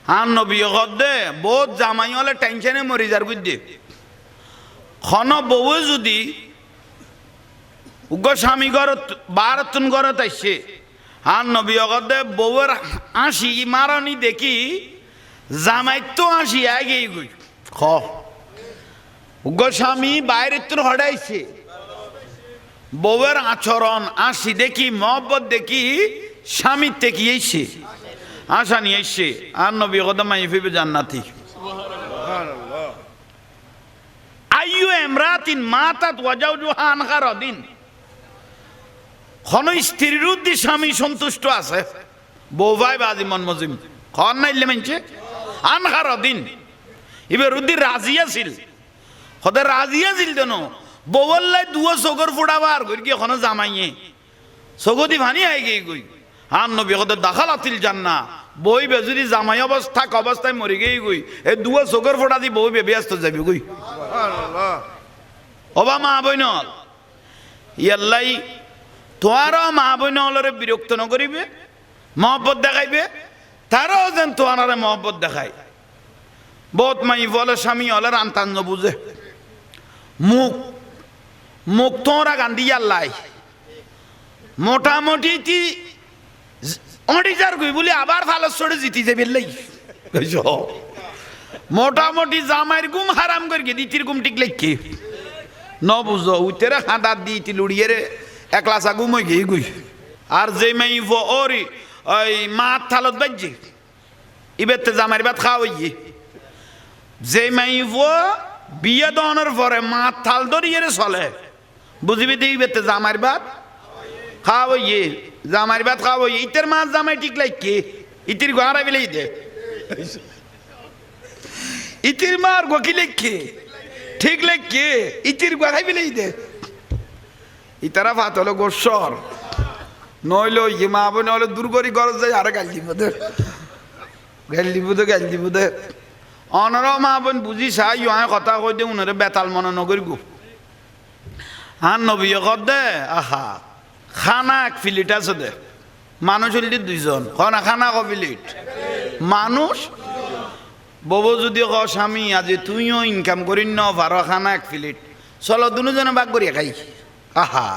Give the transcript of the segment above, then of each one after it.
আর নবী দে বহুত জামাই হলে টেনশনে মরি যার বুঝতে খন বউ যদি উগ্র স্বামী ঘরত বারতুন ঘরত আসছে আর নবী দে বউয়ের হাসি মারানি দেখি জামাই তো হাসি আগে গই খ উগ্র স্বামী বাইরের তুন হড়াইছে বউয়ের আচরণ আসি দেখি মহব্বত দেখি স্বামীর থেকে এসে আশা নিয়ে এসছে আর নবী কথা মাই ফিবে জান্নাতি আইয়ু এমরাতিন মাতাত ওয়াজাউজুহা আনহা রাদিন কোন স্ত্রীর উদ্দি স্বামী সন্তুষ্ট আছে বউ ভাই বাজি মন মজিম খন নাইলে মানছে আনহা রাদিন এবার উদ্দি রাজি আছিল হতে রাজি আছিল কেন বউল্লাই দুয়া চোখর ফুটাবার করি কি এখন জামাইয়ে চকুদি ভানি আই গই গই আর নবী হতে দাখালাতিল জান্নাহ বই বে যদি জামাই অবস্থায় মরি গই গই এই দুয়া চোখর ফোটা দি বই বে ব্যস্ত যাবি গই সুবহানাল্লাহ ওবা মা বইনল ইয়াল্লাই তোয়ারও মা বইনলরে বিরক্ত ন করিবে মহব্বত দেখাইবে তারও যেন তোয়ারে মহব্বত দেখায় বহুত মাই বলে স্বামী হলে রান্তান বুঝে মুখ মুখ তোরা গান্ধী আল্লাই মোটামুটি তি অডিজার কই বলি আবার ভালো ছড়ে জিতি যাবে লাই মোটামুটি জামাইর গুম হারাম করে দিতির গুম ঠিক লেখকে ন বুঝো উতেরে খাঁদার দিতি লুড়িয়ে রে একলাসা গুম হয়ে গিয়ে গুই আর যে মাই ওরি ওই মাত থালত বাজছে ইবেতে জামাইর ভাত খাওয়া হইয়ে যে মাই বিয়ে দনের পরে মাত থাল ধরিয়ে চলে বুঝবি দেখি বেতে জামাইর ভাত খাওয়া ইয়ে জামাইর ভাত খাওয়া ইতের মাছ জামাই ঠিক লাগে ইতির ঘর আইলে দে ইতির মার গকি লেখে ঠিক লেখে ইতির ঘর আইলে দে ইতারা ভাত হলো গোসর নইল ইয়ে মা বোন হলো দূর করি গরজ যায় আর গাল দিব দে গাল দিব দে অনর মা বোন বুঝি চাই ইয়ে কথা কই দে উনারে বেতাল মনে নগরি গো আর নবী দে আহা খানা এক ফিলিট আছে দে মানুষ হলি দুইজন না খানা ক ফিলিট মানুষ বউ যদি ক স্বামী আজি তুইও ইনকাম করি ন পারো খানা এক ফিলিট চলো দুজনে ভাগ করিয়া খাই আহা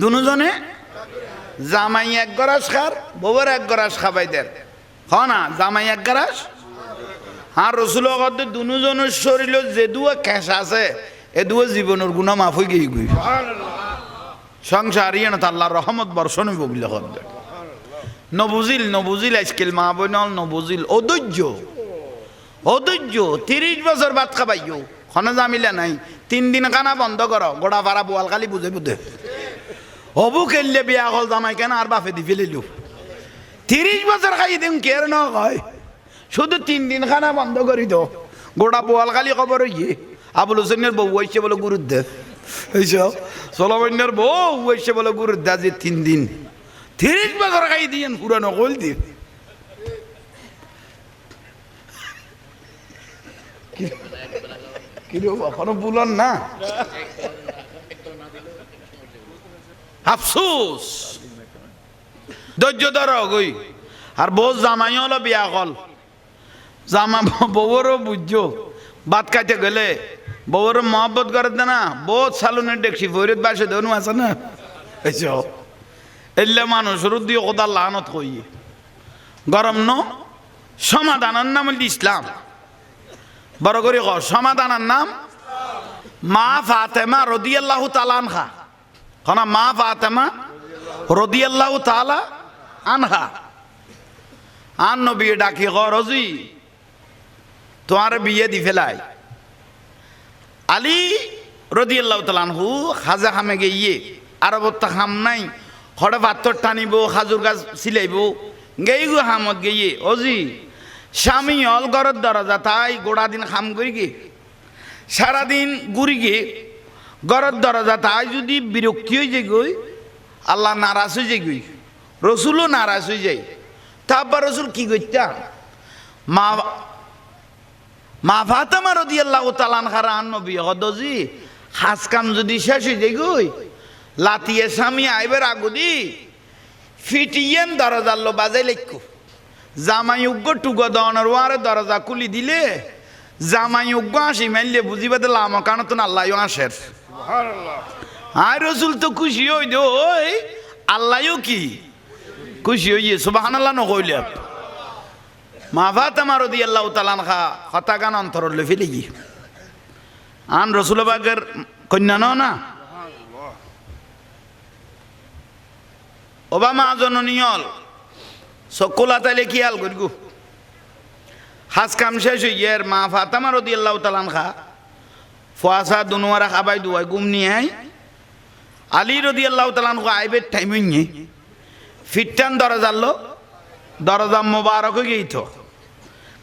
দুজনে জামাই এক গরাস খার বউয়ের এক গরাস খাবাই দেন না জামাই এক গরাস আর রসুল দুজনের শরীর যে দুয়া ক্যাশ আছে এ দুয়া জীবনের গুণা মাফ হয়ে গিয়ে গুই সংসার ইয়ে না আল্লাহর রহমত বর্ষণ হইব বলে হবে নবুজিল আজকাল মা বইনল নবুজিল অধৈর্য 30 বছর ভাত খাবাইও খনে জামিলা নাই 3 দিন খানা বন্ধ করো গোড়া পাড়া বোয়াল খালি বুঝে বুঝে হবু খেললে বিয়া হল জামাই কেন আর বাপে দি ফেলিল 30 বছর খাই দিন কের ন হয় শুধু 3 দিন খানা বন্ধ করি দো গোড়া বোয়াল খালি খবর ইয়ে আবুল হোসেনের বউ হয়েছে বলে গুরুদেব এইসব সলমানের বউ হয়েছে বলে গুরুদেব যে 3 দিন 30 বছর খাই দিয়েন পুরানো কল দিয়ে এখনো বুলন না আফসোস ধৈর্য ধর গই আর বউ জামাই হলো বিয়া কল জামা বউরও বুঝছো ভাত খাইতে গেলে বউর মহব্বত করে দে না বহুত সালুনের দেখছি ফরিদ বাসে ধনু আছে না এইসব এলে মানুষের দিয়ে কোদাল লানত কই গরম ন সমাধানের নাম হল ইসলাম বড় করে ক সমাধানের নাম মা ফাতেমা রাদিয়াল্লাহু তাআলা আনহা কোন মা ফাতেমা রাদিয়াল্লাহু তাআলা আনহা আন নবী ডাকি ক রজি তোমার বিয়ে দি ফেলাই আলী রাদিয়াল্লাহু তাআলা আনহু খাজা খামে গিয়ে আরবত খাম নাই খড়ে পাথর টানিব খাজুর গাছ ছিলাইব গেই গো হামত গিয়ে অজি স্বামী হল ঘরের দরজা তাই গোড়া দিন খাম করি গে সারাদিন ঘুরি গে ঘরের দরজা তাই যদি বিরক্তি হয়ে যায় গই আল্লাহ নারাজ হয়ে যায় গই রসুলও নারাজ হয়ে যায় তারপর রসুল কি করতাম মা ফাতেমা রাদিয়াল্লাহু তাআলা আনহার নবী হদজি হাজ কাম যদি শেষ হয়ে যায় গই লাতিয়ে স্বামী আইবার আগুদি ফিটিয়েন দরজার লো বাজাই লেখো জামাই উগ্র টুগো দনের ওয়ারে দরজা খুলি দিলে জামাই উগ্র আসি মাইলে বুঝিবে দিল আমার কারণ তো আল্লাহ আসের আর রসুল তো খুশি হই দে ওই আল্লাহও কি খুশি হইয়ে সুবহানাল্লাহ নকইলে মা ফাতেমা রাদিয়াল্লাহু তাআলা আনহা কথা গান অন্তরলে ফেলে গিয়ে আন রসুল বাগের কন্যা না ওবামা জননীয়ল সকলা তাইলে খেয়াল করি গো হাজ কাম শেষ হইয়ের মা ফাতেমা রাদিয়াল্লাহু তাআলা আনহা ফুয়াসা দুনুয়ারা খাবাই দুয়াই গুম নিয়ে আলী রাদিয়াল্লাহু তাআলা আনহু আইবে টাইম হইনি ফিটটান দরজা মোবারক গেইত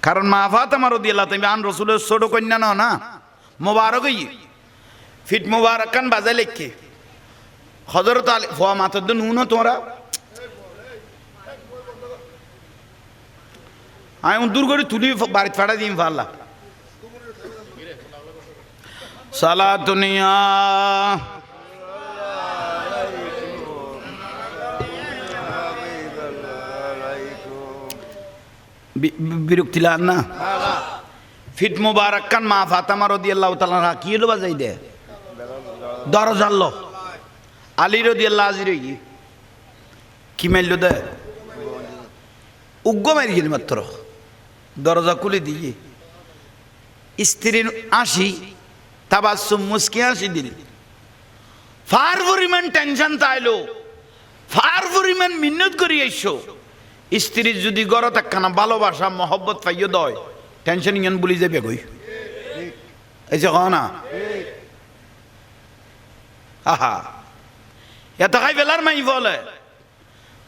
কারণ মা ফাতেমা রাদিয়াল্লাহু তাআলা আন রাসূলের ছোট কন্যা না মোবারক হই ফিট মোবারক কান বাজাই লেখকে হযরত আলী ফুয়া মাতদ নুন তোরা আই দূর করে তুলি বাড়ি ফাড়া দিম ফাল্লা সালাতুনিয়া বিরক্তি লাগ না ফিট মুবারক কান মা ফাতেমা রাদিয়াল্লাহু তাআলা আনহা কি হলো বাজাই দে দরজাল্লো আলী রাদিয়াল্লাহু আজিরে কি মাইলো দে উগ্গ মারি গেল মাত্র দরজা খুলে দিয়ে স্ত্রীর আসি তাবাসসুম মুস্কি আসি দিল ফার পরিমাণ টেনশন তাইলো ফার পরিমাণ মিন্নত করি আইসো স্ত্রীর যদি গড়ত একখানা ভালোবাসা মহব্বত পাইও দয় টেনশন ইয়ান বলি যাবে কই এই যে না আহা এত খাই বেলার মাই বলে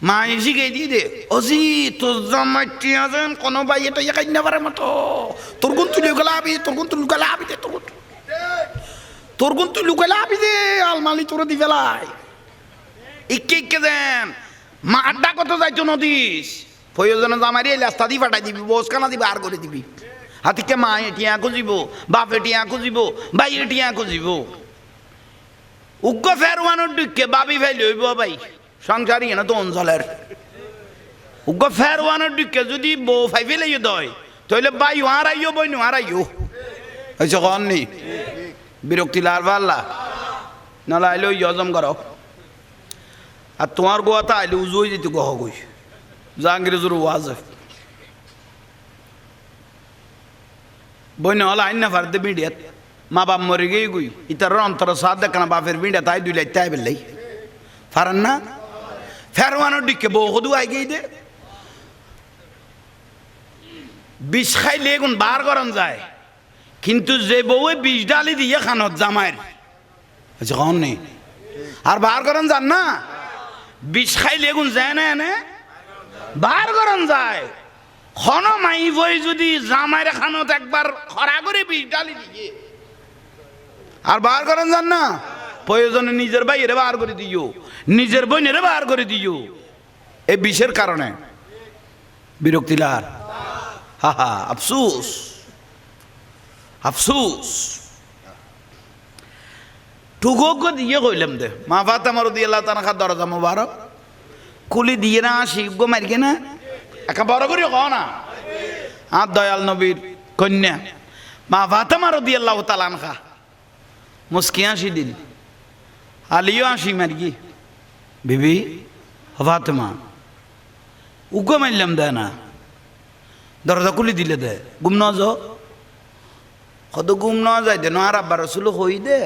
মা এসি গে দিয়ে দে অজি তোর জামাই টিয়া যেন কোনো ভাই এটা খাই না পারে মতো তোর গুণ তুই লুকালে আবি তোর গুণ তুই লুকালে আবি দে তোর গুণ তুই লুকালে আবি দে আলমালি তোর দি ফেলাই ইকে ইকে দেন মা আড্ডা কত যাইতো নদীস প্রয়োজনে জামাই এলে রাস্তা দিয়ে ফাটাই দিবি বসখানা দিবি আর করে দিবি হাতিকে মা এটিয়া খুঁজিব বাপ এটিয়া খুঁজিব ভাই এটিয়া খুঁজিব উগ্র ফেরওয়ানোর দিকে বাবি ফেলি হইব ভাই সংসারী না তো অঞ্চলের উগ্র ফেরওয়ানোর দিকে যদি বউ ফাই ফেলে দয় তাহলে বাই হারাইও বই নো হারাইও হয়েছে কননি বিরক্তি লার পাল্লা নাহলে আইলে ওই হজম করো আর তোমার গোয়াতে আইলে উজু হয়ে যেত গহ গই জাহাঙ্গীর ওয়াজ বই না হলে আইন না ফারতে মিডিয়াত মা বাপ মরে গিয়ে গুই ইতার অন্তর সাথ দেখ না বাপের বিড়া তাই দুই লাই তাই বেলাই ফারান না ফেরওয়ানোর দিকে বউ হদু আই গিয়ে দে বিষ খাইলে এখন বার গরম যায় কিন্তু যে বউয়ে বিষ ডালি দিয়ে খানত জামাইয়ের আচ্ছা কন নেই আর বার গরম যান না বিষ খাইলে এখন যায় না এনে বার গরম যায় খন মাই বই যদি জামাইয়ের খানত একবার খরা করে বিষ ডালি দিয়ে আর বার করেন যান না প্রয়োজনে নিজের ভাইয়েরে বার করে দিও নিজের বোনেরে বার করে দিও এই বিষের কারণে বিরক্তি লার হা হা আফসোস আফসোস টুকোক দিয়ে কইলাম দে মা ফাতেমা রাদিয়াল্লাহু তাআলা আনহা দরজা মোবারক খুলি দিয়ে না আসি গো মারিকে না একা বড় করে কও না আর দয়াল নবীর কন্যা মা ফাতেমা রাদিয়াল্লাহু তাআলা আনহা মুস্কি আসি দিল আলিও আসি মারি বিবি ফাতেমা উগ্র মারলাম দে না দরজা খুলি দিলে দে গুম ন যাও কত গুম ন যায় দে আর আব্বার রসুল হই দে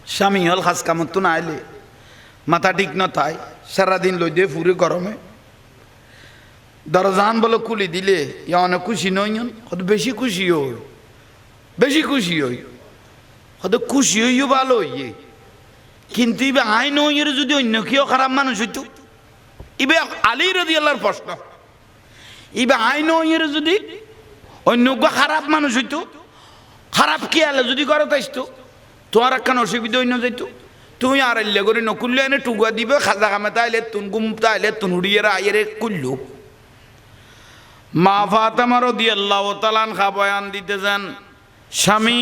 স্বামী হল খাস কামত তো না আইলে মাথা ঠিক ন তাই সারাদিন লই দে ফুরে গরমে দরজান বলে খুলি দিলে ইয়া অনেক খুশি নই কত বেশি খুশি হই বেশি খুশি হই কত খুশি হইও ভালো হইয়ে কিন্তু ইবে আইন হইয়ের যদি অন্য কেউ খারাপ মানুষ হইতো ইবে আলী রাদিয়াল্লাহর প্রশ্ন ইবে আইন হইয়ের যদি অন্য খারাপ মানুষ হইতো খারাপ কি আলে যদি ঘরে তাইতো তোমার একখান অসুবিধা অন্য যাইতো তুমি আর এলে করে নকুললে এনে টুকা দিবে খাজা কামে তাইলে তুন গুম তাইলে তুন উড়িয়ে আইয়ের কুল্লু মা ফাতেমা রাদিয়াল্লাহু তাআলা আনহা বয়ান দিতে যান স্বামী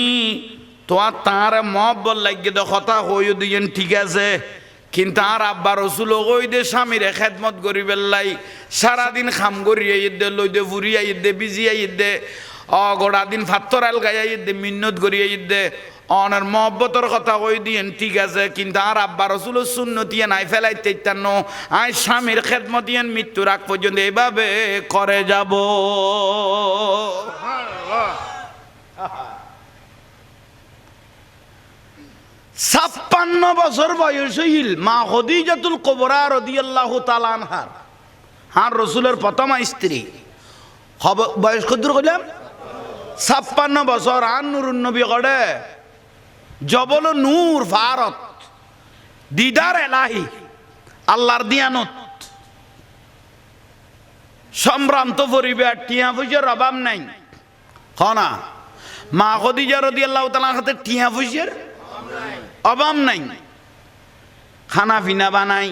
তোমার তাঁর মহব্বত লাগিয়ে দে কথা হইও দিয়েন ঠিক আছে কিন্তু আর আব্বা রসুল ওই দে স্বামীরে খেদমত করি বেল্লাই সারাদিন খাম করিয়া ইদ্দে লইদে ফুরিয়া ইদ্দে বিজিয়া ইদ্দে গোড়া দিন ফাত্তর আল গাইয়া ইদ্দে মিন্নত করিয়া ইদ্দে অনার মহব্বতর কথা কই দিয়েন ঠিক আছে কিন্তু আর আব্বা রসুল সুন্নতিয়া নাই ফেলাইতে ইত্যান্ন আই স্বামীর খেদমত ইয়ান মৃত্যুর আগ পর্যন্ত এইভাবে করে যাব 56 বছর বয়স হইল মা খদিজাতুল কুবরা রাদিয়াল্লাহু তাআলা আনহার আর রসুলের প্রথম স্ত্রী বয়স কত কইলাম 56 বছর আর নুরুন নবী গড়ে জবল নূর ভারত দিদার এলাহি আল্লাহর দিয়ানত সম্ভ্রান্ত পরিবার টিয়া পয়সার অভাব নাই হনা মা খদিজা রাদিয়াল্লাহু তাআলার হাতে টিয়া পয়সার অভাব নাই খানা পিনা বানাই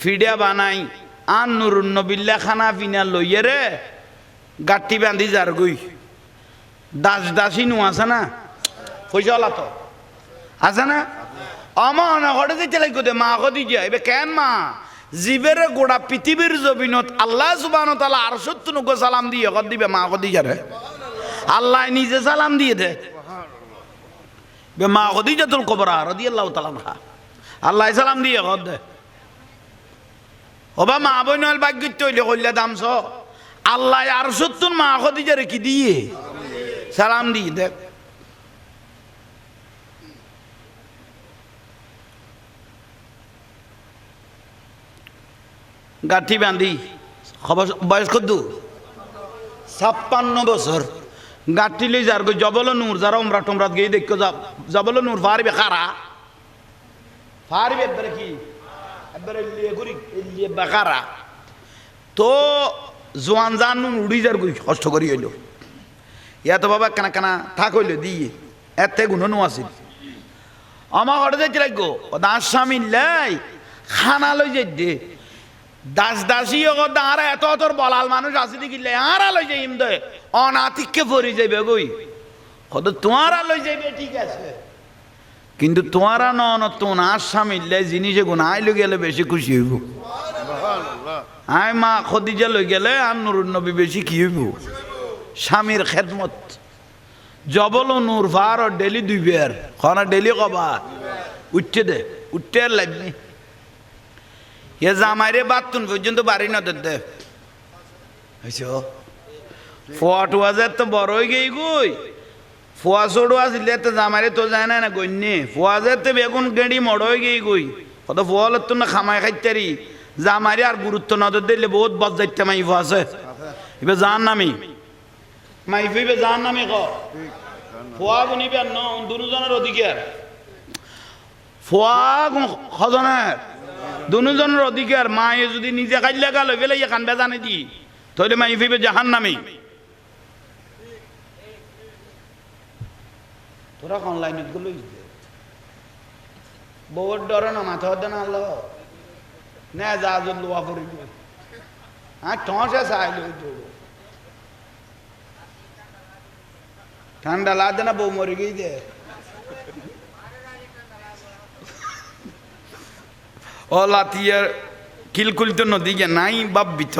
ফিডা বানাই আর নুরুন নবিল্লা খানা পিনা লইয়ে রে গাঠি বান্ধি যার গই দাস দাসী নু আছে না পয়সা তো আছে না আমা ঘরে যেতে লাগবে দে মা খদিজা এবে কেন মা জীবের গোড়া পৃথিবীর জমিনত আল্লাহ সুবহানাহু ওয়া তাআলা আরশত নগো সালাম দিয়ে কর দিবে মা খদিজা রে আল্লাহ নিজে সালাম দিয়ে দে বে মা খদিজাতুল কুবরা রাদিয়াল্লাহু তাআলা আনহা আল্লাহ সালাম দিয়ে কর দে ওবা মা বইনল ভাগ্যত হইলে কইলা দামছ আল্লাহ আরশত মা খদিজা রে কি দিয়ে সালাম দিয়ে দে গাঠি বান্ধি খবর বয়স কত 56 বছর গাঠি লই যার জবল নূর যারা উমরা টমরাত গিয়ে দেখো জবল নূর ফারিবে খারা ফারিবে একবারে কি একবারে লিয়ে ঘুরি লিয়ে বাকারা তো জোয়ান জান উড়ি যার গই কষ্ট করি হইল ইয়া তো বাবা কানা কানা থাক হইল দিয়ে এতে গুণ আছিল আমার ঘরে যাইতে লাগো দাস স্বামী লাই খানা লই যাই দে দাস দাসী আর এত তোর বলাল মানুষ আছে দেখিলে আর লই যাইম দে অনাতিককে পরি যাইবে গই কত তোমারা লই যাইবে ঠিক আছে কিন্তু তোমারা নন তোমার স্বামী লাই জিনিসে গুনাই লই গেলে বেশি খুশি হইব আয় মা খদিজা লই গেলে আর নুরুন নবী বেশি কি হইব স্বামীর খেদমত জবল নূর ভার ডেলি দুইবার খানা ডেলি কবা উঠতে দে উঠতে আর লাগবে এ জামাইরে বাতুন পর্যন্ত বাড়ি না দে ফোয়াটুয়াজের তো বড় হয়ে গেই গই ফোয়া চড়ো আসলে তো জামাইরে তো যায় না গণ্যে ফোয়াজের তো বেগুন গেড়ি মড় হয়ে গেই গই কত ফোয়ালের তো না খামাই খাইতারি জামাইরে আর গুরুত্ব নজর দিলে বহুত বদ যাইতে মাইফ আছে এবার জান নামি মাইফ এবার জান নামি ক ফোয়া গুনিবে ন দুজনের অধিকার ফোয়া খজনের দুজনের অধিকার মায়ে যদি নিজে খাইলে গাল ফেলে এখান বেজানে দি তাহলে মাই ফিবে জাহান নামি তোরা অনলাইনে গুলো বউর ডরে না মাথা হতে না আল্লাহ না যা যা লোয়া করি হ্যাঁ ঠসে চাইল ঠান্ডা লাগছে না বউ মরে গিয়েছে ও লাতিয়ার কিলকুল তো নদী গে নাই বাপ বিথ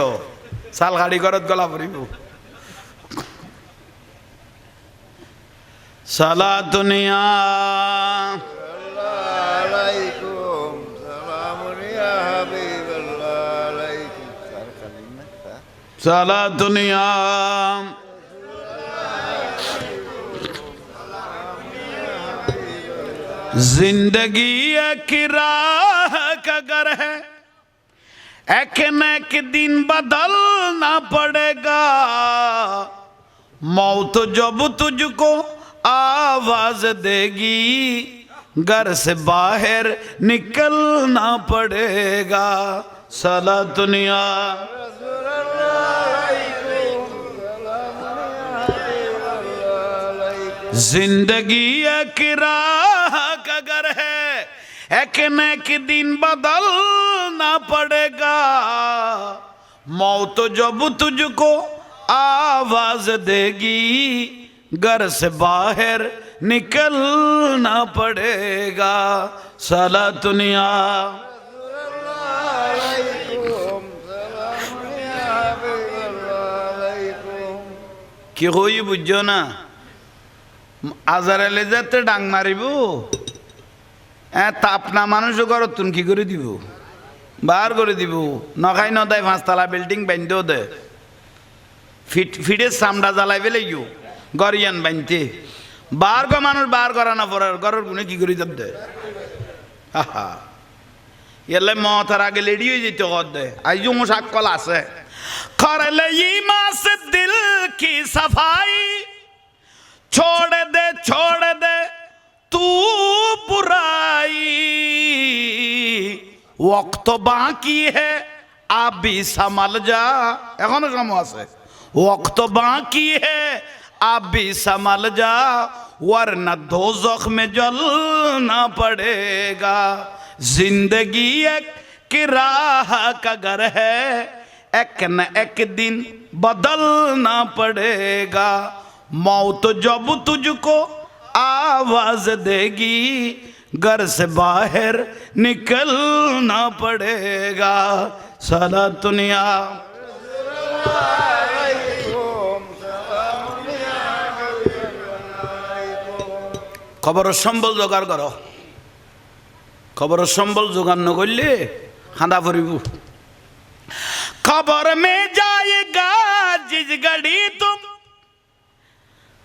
সাল গাড়ি ঘরত গলা পড়িব সালা দুনিয়া আলাইকুম সালামুন ইয়া হাবিবাল্লাহ আলাইকুম সালা দুনিয়া जिंदगी एक राह का घर है एक न एक दिन बदलना पड़ेगा मौत जब तुझको आवाज देगी घर से बाहर निकलना पड़ेगा सला दुनिया जिंदगी एक राह का घर है एक न एक दिन बदलना पड़ेगा मौत जब तुझको आवाज देगी घर से बाहर निकलना पड़ेगा साला दुनिया কি হই বুঝছো না আজারালে যাতে ডাং মারিব তাপনা মানুষ ঘর তুন কি করে দিব বার করে দিব নখাই নদায় 5 তলা বিল্ডিং বান্ধেও দে ফিটে চামড়া জ্বালাই ফেলে গিয়েও গরিয়ান বানতে বার গো মানুষ বার করা না পড়ার ঘরের গুণে কি করে যাব দে হা এলে মতার আগে লেডি হয়ে যেতে কর দে আইজো মো সাকল আছে করলে ईमान से दिल की सफाई छोड़ दे तू बुराई वक्त बाकी है आप भी संभल जा এখনো সময় আছে वक्त बाकी है आप भी संभल जा वरना दोज़ख में जलना पड़ेगा जिंदगी एक किराया का घर है एक न एक दिन बदलना पड़ेगा मौत जब तुझको आवाज देगी घर से बाहर निकलना पड़ेगा साला दुनिया खबर सम्बल जोगाड़ करो खबर सम्बल जोगाड़ न करले खाना पड़ब खबर में जाएगा जिस घड़ी तुम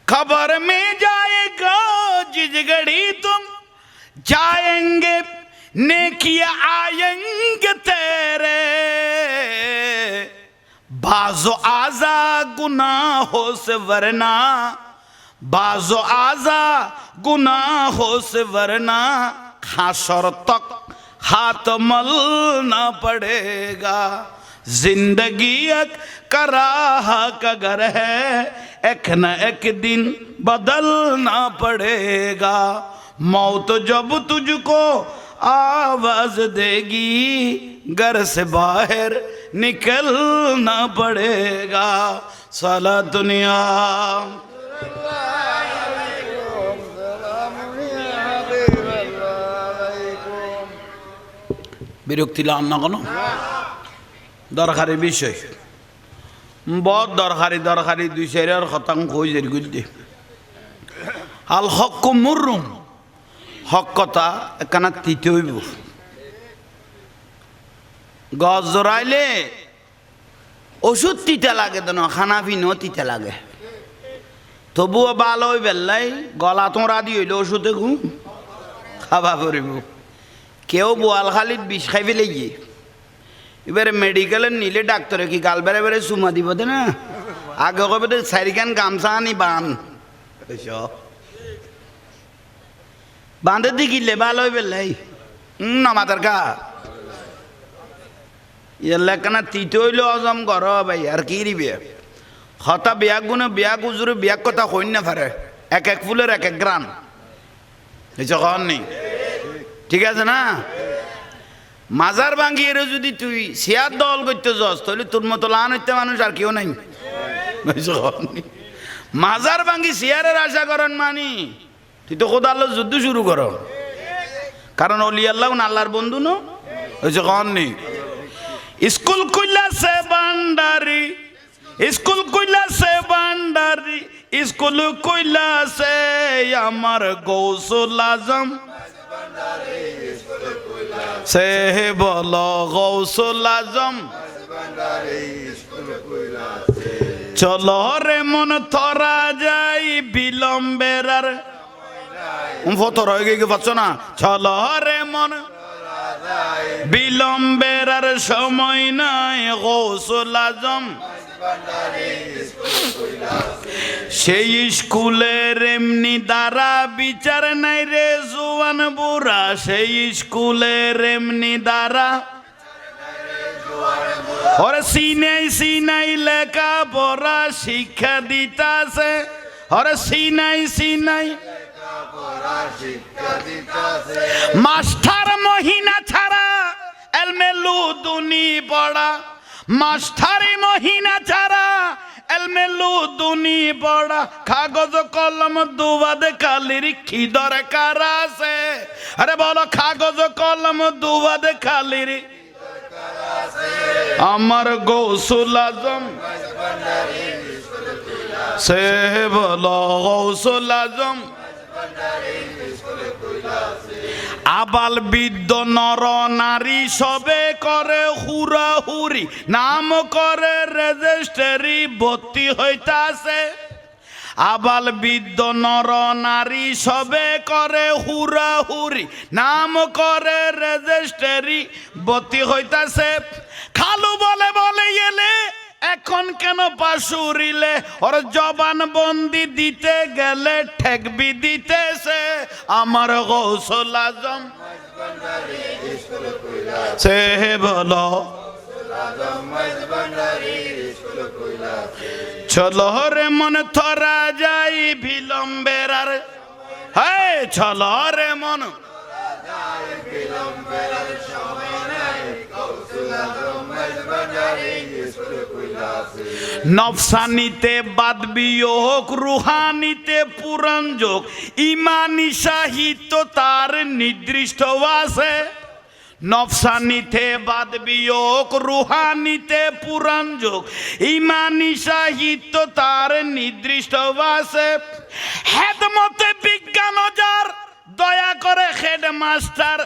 खबर में जाएगा जिस घड़ी तुम जाएंगे नेकिया आएंगे तेरे बाजो आजा गुनाहों से वरना बाजो आजा गुनाहों से वरना हाशर तक हाथ मलना पड़ेगा जिंदगी एक कराहा का घर है एक न एक दिन बदलना पड़ेगा मौत जब तुझको आवाज देगी घर से बाहर निकलना पड़ेगा साला दुनिया বিরক্তি লাম না কোনো দরকারি বিষয় বহুত দরকারি 2-4 শতাংশ হয়ে যাই গুলতে আল হক মুরুম হক কথা একখানা তিতে হইব গছ জড়াইলে ওষুধ তিতা লাগে তো না খানা পিনো তিতা লাগে তবুও ভালো হই বেল্লাই গলা তোঁরা দি হইলে ওষুধে ঘুম খাবা পড়িব কেউ বোয়ালখালিত বিষ খাই ফেলে গিয়ে এবারে মেডিকেলে নিলে ডাক্তারে কি গাল বেড়ে বেড়ে চুমা দিব দে না আগে কবে তো 4খান গামছা আনি বান বাঁধে দি কিনলে ভালো হইবে লাই না মাতার কা এলাকানা তিতে হইলে অজম ঘর ভাই আর কি দিবে হতা বিয়া গুনে বিয়া গুজুরে বিয়া কথা হইন না পারে এক এক ফুলের এক এক গ্রাম কখন নেই ঠিক আছে না মাজার ভাঙ্গিয়ে যদি তুই শেয়ার দল করতে যাস তাহলে তোর মতো লান হইতে মানুষ আর কেউ নাই মাজার ভাঙ্গি শেয়ারের আশা করেন মানি তুই তো খোদা আল্লাহ যুদ্ধ শুরু কর কারণ অলি আল্লাহ আল্লাহর বন্ধু নো হয়েছে কন নেই স্কুল কইলা সে বান্ডারি স্কুল কইলা সে বান্ডারি স্কুল কইলা সে আমার গৌসুল আজম সে বলো গৌসুল আজম চলো রে মন তোরা যাই বিলম্বের আর ফতর হয়ে গিয়ে পাচ্ছ না চলো রে মন বিলম্বের আর সময় নাই গৌসুল আজম সেই স্কুলের এমনি দ্বারা বিচার নাই রে জুয়ান বুড়া সেই স্কুলের এমনি দ্বারা ওরে সিনাই লেখা পড়া শিক্ষা দিতাছে ওরে সিনাই মাস্টার মহিনা ছাড়া এলমেলু দুনি পড়া মাস্টারি মহিনা ছাড়া এলমেলু দুনি পড়া কাগজ কলম দুবাদ কালির কি দরকার আছে আরে বলো কাগজ কলম দুবাদ কালির আমার গৌসুল আজম সে বলো গৌসুল আজম আবাল বৃদ্ধ নর নারী সবে করে হুরাহুরি নাম করে রেজিস্ট্রি ভর্তি হইতাছে আবাল বৃদ্ধ নর নারী সবে করে হুরাহুরি নাম করে রেজিস্ট্রি ভর্তি হইতাছে খালু বলে বলে এলে এখন কেন পাশুরিলে ওর জবান বন্দি দিতে গেলে ঠেকবি দিতেছে আমার গৌসুল আজম সে বলো চলো রে মন থরা যাই বিলম্বের আর হ্যাঁ চলো রে মন নফসানিতে বাদ বিয়োগ রুহানিতে পুরাণ যোগ ইমানি সাহিত্য তার নির্দিষ্ট আছে নফসানিতে বাদ বিয়োগ রুহানিতে পুরাণ যোগ ইমানি সাহিত্য তার নির্দিষ্ট আছে হেদমতে বিজ্ঞান যার দয়া করে হেডমাস্টার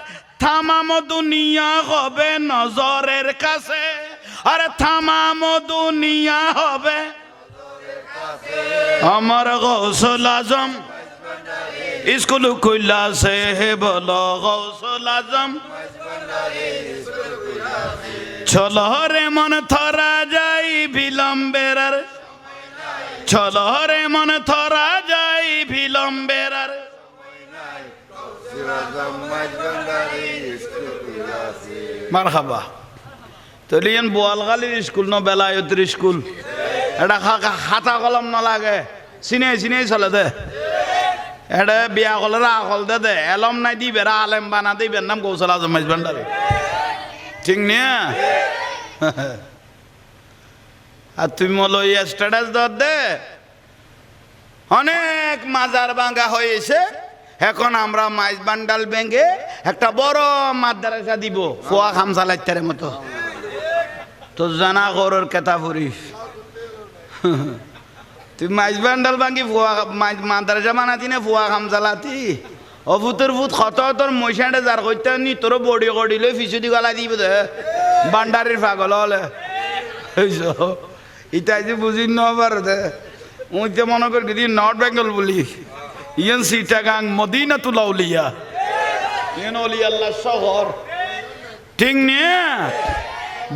তামাম দুনিয়া হবে নজরের কাছে আরে তামাম দুনিয়া হবে আমার গৌসুল আজম স্কুল কইলাছে হে বলো গৌসুল আজম চলো রে মন থরা যাই বিলম্বের আর চলো রে মন থরা যাই বিলম্বের আর মারহাবা তলিয়ান বোয়ালগালির স্কুল ন বেলায়তের স্কুল এটা খাতা কলম না লাগে চিনে চিনে চলে দে এটা বিয়া কলের আকল দে দে এলম নাই দি বেড়া আলেম বানা দিই বের নাম গৌসুল আজম মাইজবান্ডারি ঠিক নিয়া আর তুমি বলো স্ট্যাটাস দর দে অনেক মাজার ভাঙ্গা হয়েছে এখন আমরা মাইজ বান্ডাল ব্যাঙ্গে একটা বড় মাদ্রাসা দিব ফোয়া খামসা লাইতার মতো তো জানা গরুর কেতা ফুরিস তুই মাইজ বান্ডাল ভাঙ্গি ফোয়া মাদ্রাসা বানাতি না ফোয়া খামসা লাতি অভূতের ভূত খত তোর মশাটা যার করতে নি তোর বডি কডিলে ফিসুদি গলা দিব দে বান্ডারির পাগল হলে ইটা যে বুঝি নবার দে ওই যে মনে করি যদি নর্থ বেঙ্গল বলি ইয়ান সিটাগাং মদিনাতুল আউলিয়া ইয়ান ওলি আল্লাহ শহর ঠিক নিয়ে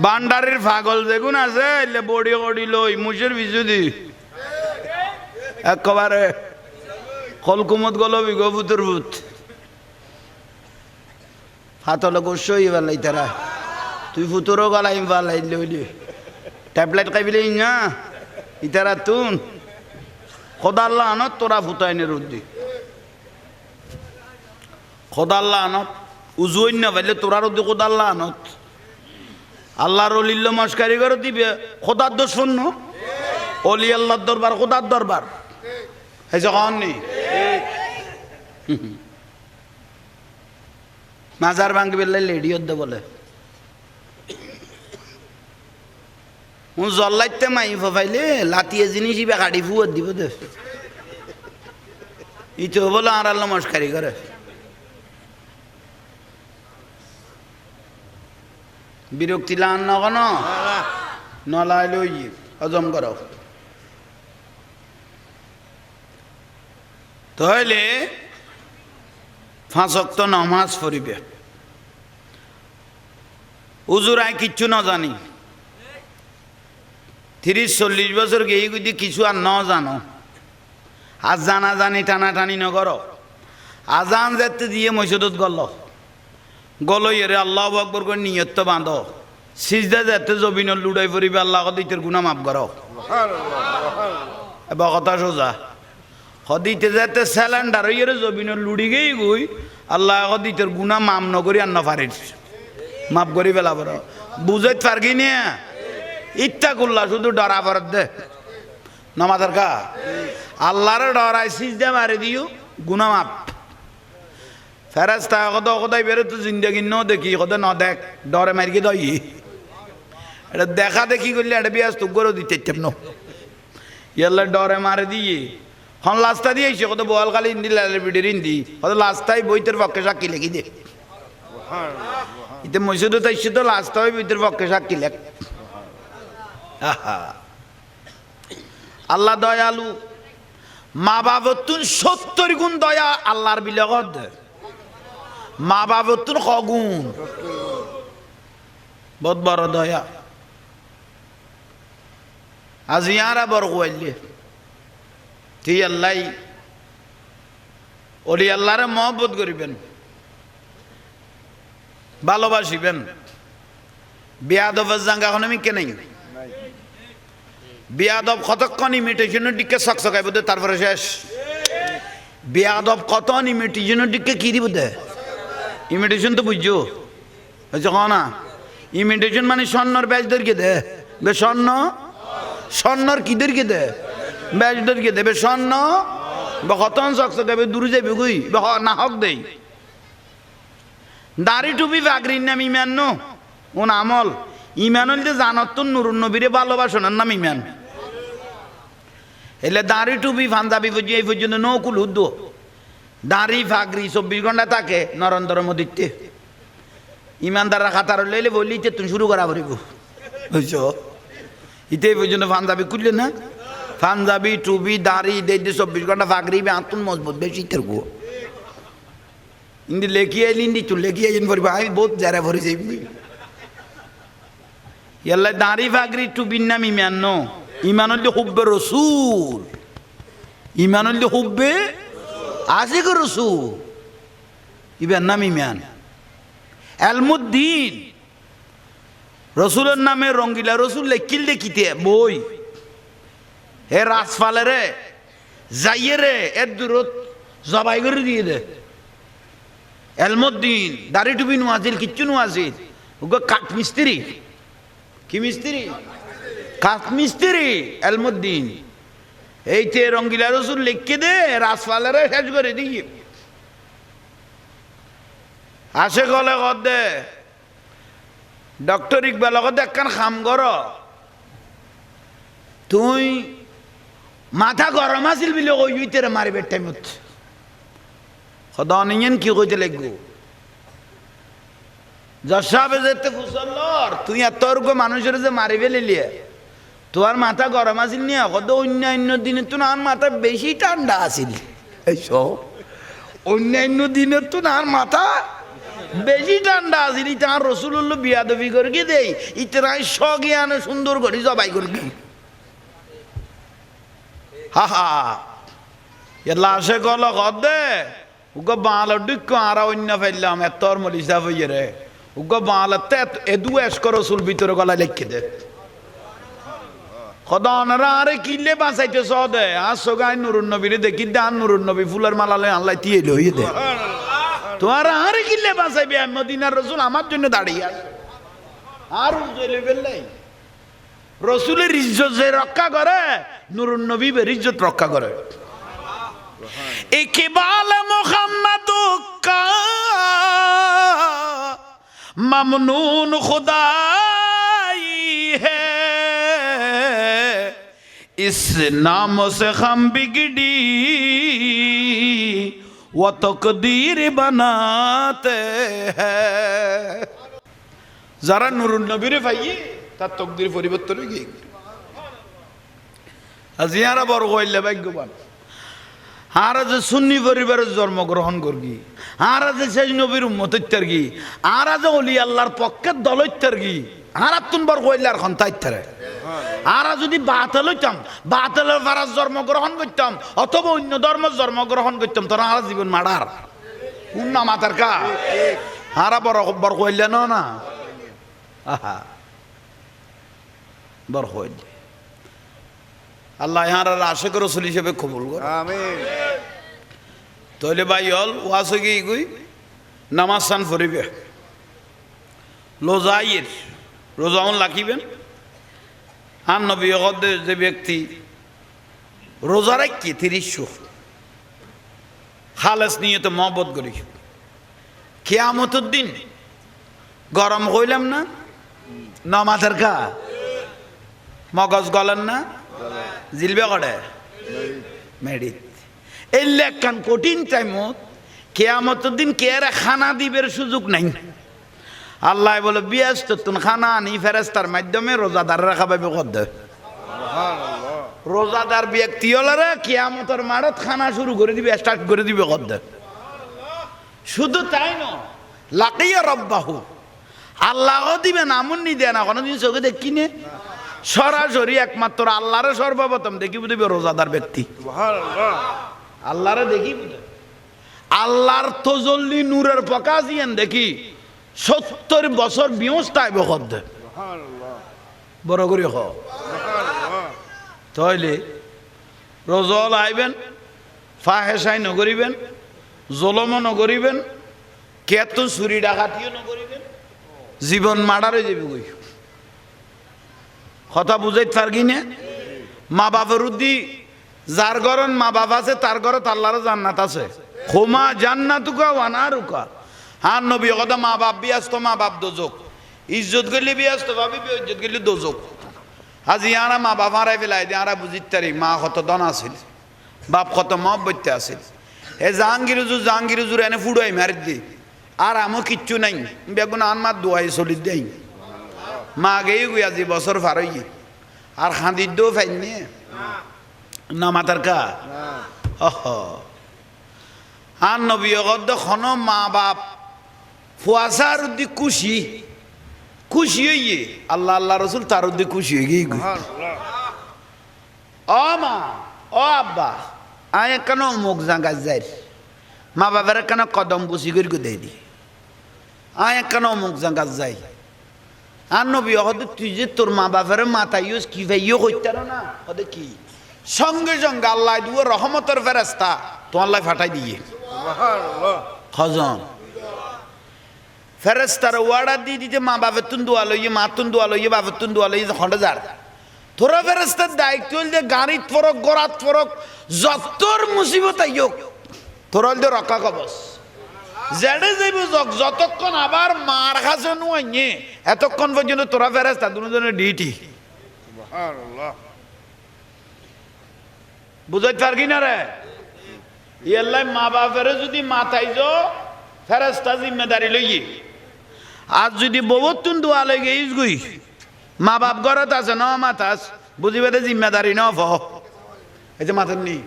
বান্ডারির পাগল যেগুন আছে এলে বডি কডিল মুসের ফিসুদি একেবারে কলকুমত গল বিগভূতের ভূত হাতলে গোসই পালাই তারা তুই ফুতুরও গলাই পালাই লইলি ট্যাবলেট খাইবিলে না ইতারা তুন খোদাল্লাহ আনত তোরা ফুতাইনের উদ্দি খোদাল্লাহ আনত উজুইন না পাইলে তোরার উদ্দি খোদাল্লাহ আনত আল্লাহর অলিল্য মস্কারি করে দিবে খোদার দোষ শূন্য অলি আল্লাহর দরবার খোদার দরবার হয়েছে কন নেই মাজার ভাঙ্গি বেললে লেডিও দে বলে জল্লাইতে মাই ফাইলে লাতিয়ে জিনিস ইবে কাটি ফুয়ার দিব দে ইতো বলে আর আল্লাহ মস্কারি করে বিরক্তি লান না কেন নলাইলে ওই হজম করো তাহলে 5 ওয়াক্ত নামাজ পড়িবে হুজুর আই কিচ্ছু না জানি 30-40 বছর গিয়ে যদি কিছু আর ন জানো আজ জানা জানি টানাটানি নগর আজান যেতে দিয়ে মসজিদত গল এরে আল্লাহু আকবার করে নিয়ত বাঁধো সিজদা যেতে জবিন লুড়াই পড়িবে আল্লাহ দিতের গুনাহ মাফ করো এবার কথা সোজা হদিতে যেতে স্যালেন্ডার ইয়ে জবিন লুড়ি গেই গই আল্লাহ হদিতের গুনাহ মাম নগরি আর নফারির মাফ করি বেলা বড় বুঝাইতে পারগি নিয়ে ইচ্ছা করলা শুধু ডরা পর দে নামাজের কা আল্লাহর ডরাই সিজদা মারি দিও গুনাহ মাফ ফেরেশতা কদাই বেরে তো জিন্দেগি ন দেখি কদা ন দেখ ডরে মারিকে দই এটা দেখা দেখি করলে এটা বিয়াস তো গরো দিতে চাপ ন ইয়াল্লা ডরে মারে দিয়ে হন লাস্তা দিয়ে এসে কত বোয়ালখালী হিন্দি লালের বিডির হিন্দি কত লাস্তায় বইতের পক্ষে সাক্ষী লেখি দে ইতে মসজিদে তাই তো লাস্তায় বইতের পক্ষে সাক্ষী লেখ আল্লাহ দয়ালু মা বাবতুন 70 গুণ দয়া আল্লাহর বিলগত মা বাবতুন কগুণ বহুত বড় দয়া আজ ইয়ারা বড় কইলে তুই আল্লাহ ওলি আল্লাহরে মহব্বত করিবেন ভালোবাসিবেন বিয়াদবের জাঙ্গা এখন আমি কেনাই বিয়াদব কতক্ষণ ইমিটেশনের দিকে চকচকাইব দে তারপরে শেষ বিয়াদব কত ইমিটেশনের দিকে কি দিব দে ইমিটেশন তো বুঝছো বুঝছো না ইমিটেশন মানে স্বর্ণর ব্যাজদেরকে দে বে স্বর্ণর কিদেরকে দে ব্যাজদেরকে দেবে স্বর্ণ বা কতক্ষণ চকচকাইবে দূরে যাবে গুই না হক দেই দাড়ি টুপি পাগড়ির নাম ইমান নো ওন আমল ইমান হইলে জানত তো নুরুন নবীরে ভালোবাসনের নাম ইমান এলে দাড়ি টুপি পাঞ্জাবি এই পর্যন্ত নৌকুল উদ্দ দাড়ি ফাগরি 24 ঘন্টা থাকে নরেন্দ্র মোদীতে ইমানদাররা খাতার লইলে বললি তুমি শুরু করা পারিব বুঝছো ইতে এই পর্যন্ত পাঞ্জাবি খুললে না পাঞ্জাবি টুপি দাড়ি দিয়ে 24 ঘন্টা ফাগরি আতুন মজবুত বেশি থাকবো ইন্দি লেখি আইলি ইন্দি চুল লেখি আইন পড়ব আমি বহুত যারা ভরে যাই ইয়াল্লা দাড়ি ফাগরি টুপির নাম ইমান নো ইমান হইলে হুব্বে রসুল ইমান হইলে হুব্বে আশিক রসুল ইবার নাম ইমান এলমুদ্দিন রসুলের নামে রঙ্গিলা রসুল লেখিল দেখিতে বই হে রাজফালে রে যাইয়ে রে এর দূরত জবাই করে দিয়ে দে এলমুদ্দিন দাড়ি টুপি নোয়াছিল কিচ্ছু নোয়াছিল ওকে কাঠ মিস্ত্রি কি মিস্ত্রি কাঠ মিস্ত্রি এলমুদ্দিন এইতে রঙ্গিলা রসুল লিখে দে রাজপালের শেষ করে দিই আসে গলে দে ডক্টর ইকবাল একখান খাম কর তুই মাথা গরম আছিল বলে ওই তেরে মারিবে টাইমত খদানিয়েন কি কইতে লাগবো যশাবে যেতে ফুসল্লর তুই এতর্গ মানুষের যে মারি ফেলিলিয়ে তোর মাথা গরম আছিল নিয়ে কত অন্যান্য দিনে তো আর মাথা বেশি ঠান্ডা আছিল এইসব অন্যান্য দিনের তো আর মাথা বেশি ঠান্ডা আছিল তার রসুল্লাহ বিয়াদবি করে কি দেই ইতরাই সজ্ঞানে সুন্দর করে জবাই করবি হা হা এলা আসে গল দে উগ বাল ডিক আর অন্য ফেললাম এতর মলিসা হইয়ে রে উগ বালতে এদু এসকর রসুল ভিতরে গলা লিখে দে খদানরা আরে কিলে বাঁচাইতে দে আর সোগাই নুরুন নবীরে দেখি দে আর নুরুন নবী ফুলের মালালে আল্লাহ তিয়ে লইয়ে দে তোমার আরে কিলে বাঁচাইবে মদিনার রসুল আমার জন্য দাঁড়িয়ে আছে আর উজলে বেললাই রসুলের ইজ্জত যে রক্ষা করে নুরুন নবী ইজ্জত রক্ষা করে इकबाल मोहम्मद का ममनून खुदाई है इस नाम से हम बिगड़ी वो तकदीर बनाते हैं जरा নুরুন নবীরে ভাইয়ে তার তকদির পরিবর্তন হয়ে গিয়ে আজিয়ারা বড় হইলে ভাগ্যবান আর যে সুন্নি পরিবারের জন্মগ্রহণ করবি আর যে শেষ নবীর উম্মতের কি আর যে অলি আল্লাহর পক্ষে দলইতের কি আর তুন বর কইলার খন্তাইতারে আর যদি বাতিল হইতাম বাতিলের ফারাজ জন্মগ্রহণ করতাম অথবা অন্য ধর্মের জন্মগ্রহণ করতাম তোরা আর জীবন মারার কোন না মাতার কা আর বর কইলে না আহা বর কইলে আল্লাহ ইহার আশেক রসুল হিসেবে কবুল করে আমিন তাহলে ভাই হল ওয়াসে গিয়ে গই নামাজ সান ফরিবে রোজাইয়ের রোজাউন লাখিবেন আর নবী যে ব্যক্তি রোজা রাখি 30 খালেস নিয়ে তো মহব্বত করি কিয়ামতের দিন গরম হইলাম না নামাজের কা মগজ গলেন না জিলবে করে মেডিত এই লেখান কঠিন টাইমত কেয়ামতের দিন কেয়ারে খানা দিবের সুযোগ নাই আল্লাহ বলে ব্যস্ত তুন খানা আনি ফেরেস্তার মাধ্যমে রোজাদাররা খাবাবে কর দেয় রোজাদার ব্যক্তি হলারা কিয়ামতের মারত খানা শুরু করে দিবে স্টার্ট করে দিবে কর দেয় শুধু তাই নয় লাকিয়া রব্বাহু আল্লাহও দিবে নামুন নি দেয় না কোনোদিন চোখে দেখি নে সরাসরি একমাত্র আল্লাহরে সর্বপ্রথম দেখি দিবে রোজাদার ব্যক্তি আল্লাহরে দেখি আল্লাহর তজল্লি নূরের প্রকাশিয়েন দেখি 70 বছর বিয়স্তায় বকর দে বড় করে হ তাইলে রোজল আইবেন ফাহেসাই নগরিবেন জলমও নগরিবেন কেত চুরি ডাকাতিও নগরিবেন জীবন মার্ডারে যাবে গই কথা বুঝাই তার কিনে মা বাপের উদ্দি যার ঘরন মা বাপ আছে তার ঘরত আল্লাহর জান্নাত আছে ক্ষমা জান্নাতুকা ওয়ানারুকা আর নবী কথা মা বাপ বিয়াস্ত মা বাপ দোজক ইজ্জত গেলে বিয়াস্ত ভাবি ইজ্জত গেলে দোজক আজ ইয়ারা মা বাপ হারাই ফেলাই দিয়ে আরা বুঝিতারি মা কত দন আছিল বাপ কত মহব্বতে আছিল এ জাহাঙ্গীর হুজুর এনে ফুড়াই মারি দি আর আমও কিচ্ছু নাই বেগুন আনমার দোয়াই চলি দেই মা গেই গুই আজি বছর ফারই আর খাঁদির দো ফাইনি না মাতার কা আর নবী গদ্দ খন মা বাপ ফুয়াশার উদ্দি খুশি খুশি হইয়ে আল্লাহ আল্লাহ রসুল তার উদ্দি খুশি হয়ে গিয়ে ও মা ও আব্বা আয় কেন মুখ জাঙ্গা যাই মা বাবার কেন কদম বুঝি করি দেয় দি আয় কেন মুখ জাঙ্গা যাই আর নবী হদ তুই যে তোর মা বাবার মাথায় কি ভাইও করতে না হদে কি সঙ্গে সঙ্গে আল্লাহ দুও রহমতের ফেরেস্তা তো আল্লাহ ফাটাই দিয়ে খজন ফেরেস্তার ওয়ার্ডার দিয়ে দিতে মা বাপের তুন দোয়া লইয়ে মা তুন দোয়া লইয়ে বাপের তুন দোয়া লইয়ে খন্ডে যার তোরা ফেরেস্তার দায়িত্ব হইলে গাড়িত ফরক গড়াত ফরক যতর মুসিবত আইয়ক তোরা হইলে রক্ষা কবচ জেডে যাইব যতক্ষণ আবার মার খাসে নুয়ে এতক্ষণ পর্যন্ত তোরা ফেরেস্তা দুজনের ডিউটি বুঝাইতে পার কি না রে ইয়াল্লাই মা বাপের যদি মাথায় যো ফেরেস্তা জিম্মেদারি লইয়ে আর যদি বহুতুন দোয়া লই গেইস গুই মা বাপ ঘরত আছে ন মাথাস বুঝিবে জিম্মেদারি ন ফ এই যে মাথার নেই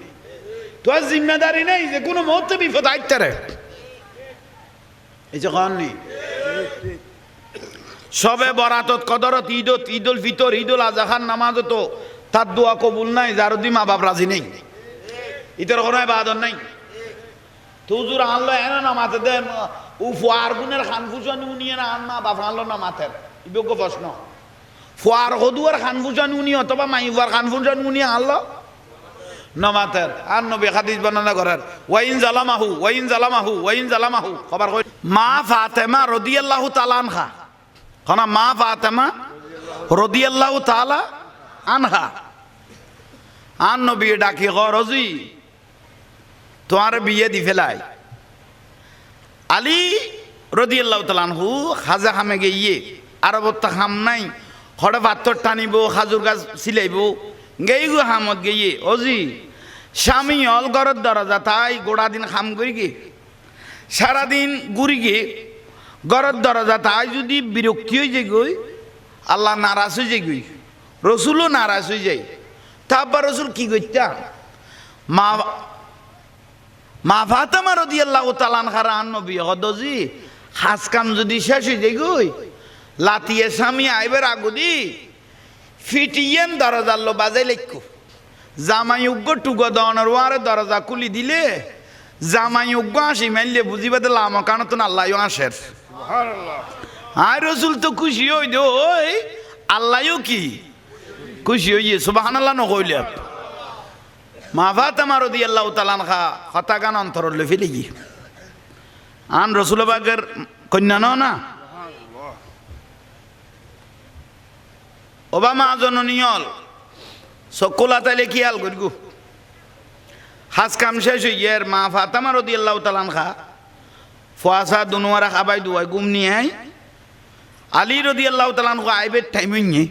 তোর জিম্মেদারি নেই যে কোনো মুহূর্তে বিপদ আইতে রে এই যে কন নেই সবে বরাতত কদরত ঈদুল ফিতর ঈদুল আজহার নামাজ তো তার দোয়া কবুল নাই যার দি মা বাপ রাজি নেই ইতর কোনো বাদন নাই তুজুর আনলো এনে না মাথে দেন ও ফুয়ার গুনের খান ফুসানি উনিয়ে না আন মা বাপ আনলো না মাথের যোগ্য প্রশ্ন ফুয়ার হদুয়ার খান ফুসানি উনি অথবা মাইবার খান ফুসানি উনি আনলো না মাথের আর নবী হাদিস বর্ণনা করার ওয়াইন জালামাহু খবর কই মা ফাতেমা রাদিয়াল্লাহু তাআলা আনহা কোন মা ফাতেমা রাদিয়াল্লাহু তাআলা আনহা আন নবী ডাকি গরজি তোমার বিয়ে দি ফেলাই আলী রাদিয়াল্লাহু তাআলা আনহু খাজা খামে গিয়ে আরবত খাম নাই খড়ে পাথর টানিব খাজুর গাছ সিলাইব গেই গো হামত গিয়ে অজি স্বামী অল ঘরের দরজা তাই গোড়া দিন খাম করি গে সারাদিন ঘুরি গে ঘরের দরজা তাই যদি বিরক্তি হয়ে যায় গই আল্লাহ নারাজ হয়ে যায় গই রসুলও নারাজ হয়ে যায় তারপর রসুল কি করতাম মা ফাতেমা রাদিয়াল্লাহু তাআলা আনহার নবী হদজি হাজ কাম যদি শেষ হয়ে যায় গই লাতিয়ে স্বামী আইবার আগুদি ফিটিয়েন দরজার লো বাজাই লেখো জামাই উগ্র টুগো দনের ওয়ারে দরজা খুলি দিলে জামাই উগ্র আসি মাইলে বুঝিবে দিলাম আমার কারণ তো আল্লাহ আসের আর রসুল তো খুশি হই দে ওই আল্লাহও কি খুশি হইয়ে সুবহানাল্লাহ নকইলে মা ফাতেমা রাদিয়াল্লাহু তাআলা আনহা হতাগান অন্তরলে ফেলে গিয়ে আন রসুল বাগের কন্যা না ওবামা জননিয়ল সকলা তাইলে খেয়াল করিব হাজ কাম শেষ হইয়ে মা ফাতেমা রাদিয়াল্লাহু তাআলা আনহা ফুয়াশা দুনুয়ারা খাবাই দুয়াই গুম নিয়ে আলী রাদিয়াল্লাহু তাআলা আনহু আইবের টাইম হইয়ে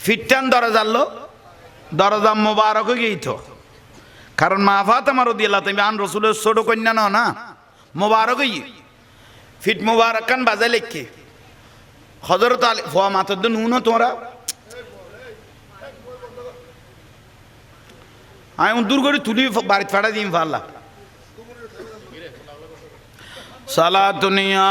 ফিটটান দরজার লো দরজা মোবারক গিয়ে তো কারণ মা ফাতেমা রাদিয়াল্লাহু তাআলা আন রাসূলের ছোট কন্যা না মোবারক গিয়ে ফিট মোবারক কান বাজে লেখকে হযরত আলী ফোয়া মাতদ নুন তোমরা আই দূর করে তুলি বাড়ি ফাড়া দিম ফাল্লা সালাতুনিয়া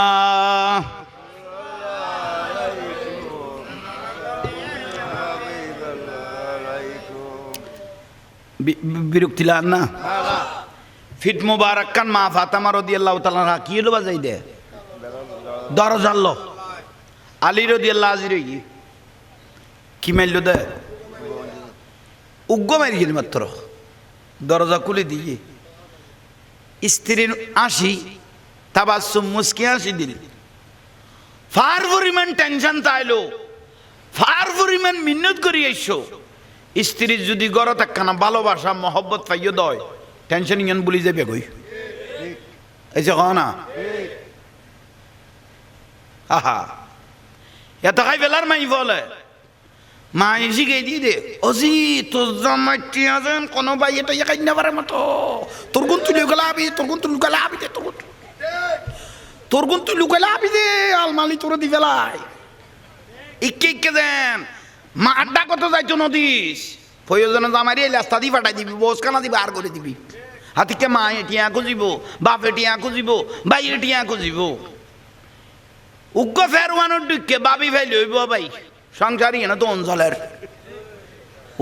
বিরক্তি লাগ না ফিট মুবারক কান মা ফাতেমা রাদিয়াল্লাহু তাআলা কি হলো বাজাই দে দরজাল আলী রাদিয়াল্লাহু আজির কি মাইল দে উগ্গ মারি গেল মাত্র দরজা খুলে দিয়ে স্ত্রীর আসি তাবাসসুম মুস্কি আসি দিল ফার পরিমাণ টেনশন তাইলো ফার পরিমাণ মিন্নত করি এসো স্ত্রী যদি গড় থাকানা ভালোবাসা মহব্বত পাইও দয় টেনশন ইয়ান বলি যাবে গই এই যে না আহা এত খাই বেলার মাই বলে মা এসি গে দিয়ে দে অজি তোর জামাইটি আছেন কোনো ভাই এটা একাই না পারে মতো তোর গুণ তুই লুকালে আবি তোর গুণ তুই লুকালে আবি দে তোর গুণ তুই লুকালে আবি দে আলমালি তোর দি ফেলাই ইকে দেন মা আড্ডা কত যাইতো নদীস প্রয়োজনে জামারি এলে আস্তা দি ফাটাই দিবি বসকানা দিবি আর করে দিবি হাতিকে মা এটিয়া খুঁজিব বাপ এটিয়া খুঁজিব ভাই এটিয়া খুঁজিব উগ্র ফেরওয়ানোর দিকে বাবি ফেলি হইব ভাই সংসারই না তো অঞ্চলের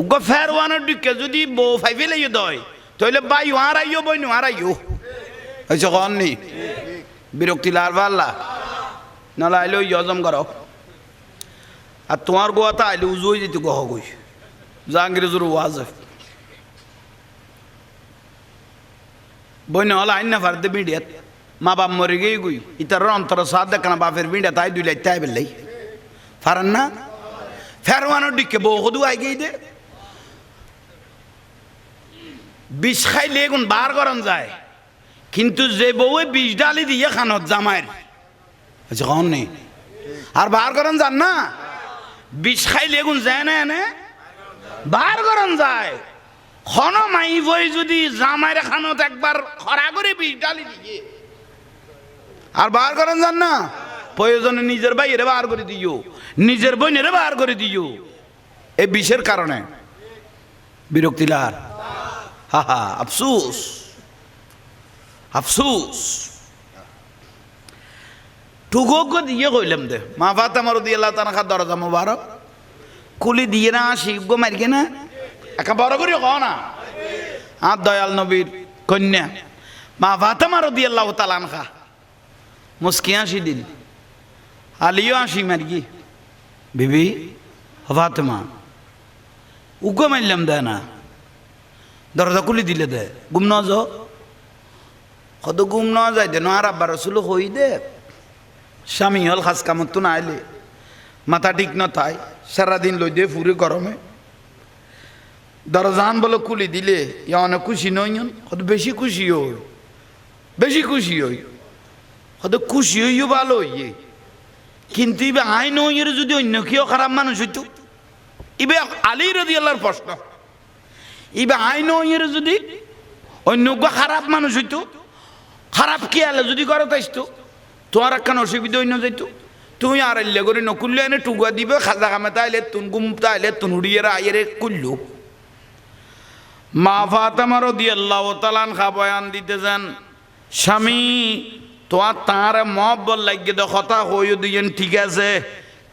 উগ্র ফেরওয়ানোর দিকে যদি বউ ফাই ফেলে দয় তাহলে ভাই হারাইও বই নো হারাইও হয়েছে কননি বিরক্তি লার পাল্লা নাহলে আইলে ওই হজম করো আর তোমার গোয়াতে আইলে উজু হয়ে যেত গহ গই জাহাঙ্গীর ওয়াজ বই নহলে আইন না ফারতে বিডিয়াত মা বাপ মরে গিয়ে গুই ইতার অন্তর সাদ দেখ না বাপের বিডিয়া তাই দুই লাইতে আই বেলাই ফারান না ফেরওয়ানোর দিকে বউ হদু আই গিয়ে দে বিষ খাইলে এখন বার করন যায় কিন্তু যে বউয়ে বিষ ডালি দিয়ে খানত জামাইর আচ্ছা কন নেই আর বার করন যান না বিষ খাইলে এখন যায় না এনে বার করন যায় খন মাই বই যদি জামাইর খানত একবার খরা করে বিষ ডালি দিয়ে আর বার করেন যান না প্রয়োজনে নিজের ভাইয়েরে বার করে দিও নিজের বোনেরে বার করে দিও এই বিষের কারণে বিরক্তিলার হা হা আফসোস আফসোস টুকোক দিয়ে কইলাম দে মা ফাতেমা রাদিয়াল্লাহু তাআলা দরজা মোবারক কুলি দিয়ে না শিবগো মারিকে না একা বড় করে কও না আর দয়াল নবীর কন্যা মা ফাতেমা রাদিয়াল্লাহু তাআলা আনহা মুস্কি আসি দিল আলিও আসি মারি বিবি ফাতেমা উগ্র মারলাম দেয় না দরজা খুলি দিলে দে গুম ন যাও কত গুম ন যাই দে আর আব্বার রসুল হই দে স্বামী হল খাস কামত তো না আইলে মাথা ঠিক ন তাই সারাদিন লই দে ফুরে গরমে দরজান বলে খুলি দিলে ইয়া অনেক খুশি নই কত বেশি খুশি হই বেশি খুশি হই কত খুশি হইও ভালো হইয়ে কিন্তু ইবে আইন হইয়ের যদি অন্য কেউ খারাপ মানুষ হইতো ইবে আলী রাদিয়াল্লাহর প্রশ্ন ইবে আইন হইয়ের যদি অন্য খারাপ মানুষ হইতো খারাপ কি আলে যদি ঘরে আসতো তোমার একখান অসুবিধা অন্য যাইতো তুই আর এলে করে নকুললে এনে টুকা দিবে খাজা খামে তাইলে তুন গুম তাইলে তুন উড়িয়ে আইয়ের কুল্লু মা ফাতেমা রাদিয়াল্লাহু তাআলা আনহা বয়ান দিতে যান স্বামী তোমার তাঁর মহব্বত লাগিয়ে দে কথা হইও দুইজন ঠিক আছে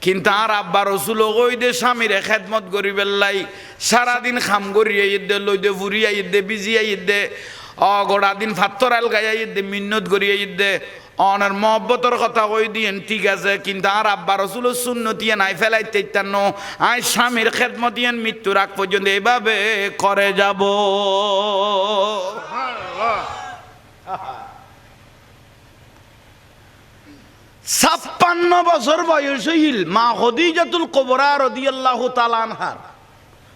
কিন্তু আর আব্বা রসুল কই দে স্বামীরে খেদমত করি বেল্লাই সারাদিন খাম করিয়ে দে লই দে ফুরিয়ে দে বিজিয়ে দে গোড়া দিন ফাত্তর আল গাইয়ে দে মিন্নত করিয়ে দে অনের মহব্বতর কথা কই দিয়েন ঠিক আছে কিন্তু আর আব্বা রসুল সুন্নতিয়ে নাই ফেলাইতে ইত্যান্ন আই স্বামীর খেদমত ইয়ান মৃত্যুর আগ পর্যন্ত এইভাবে করে যাব 56 বছর বয়স হইল মা খাদিজাতুল কুবরা রাদিয়াল্লাহু তাআলা আনহার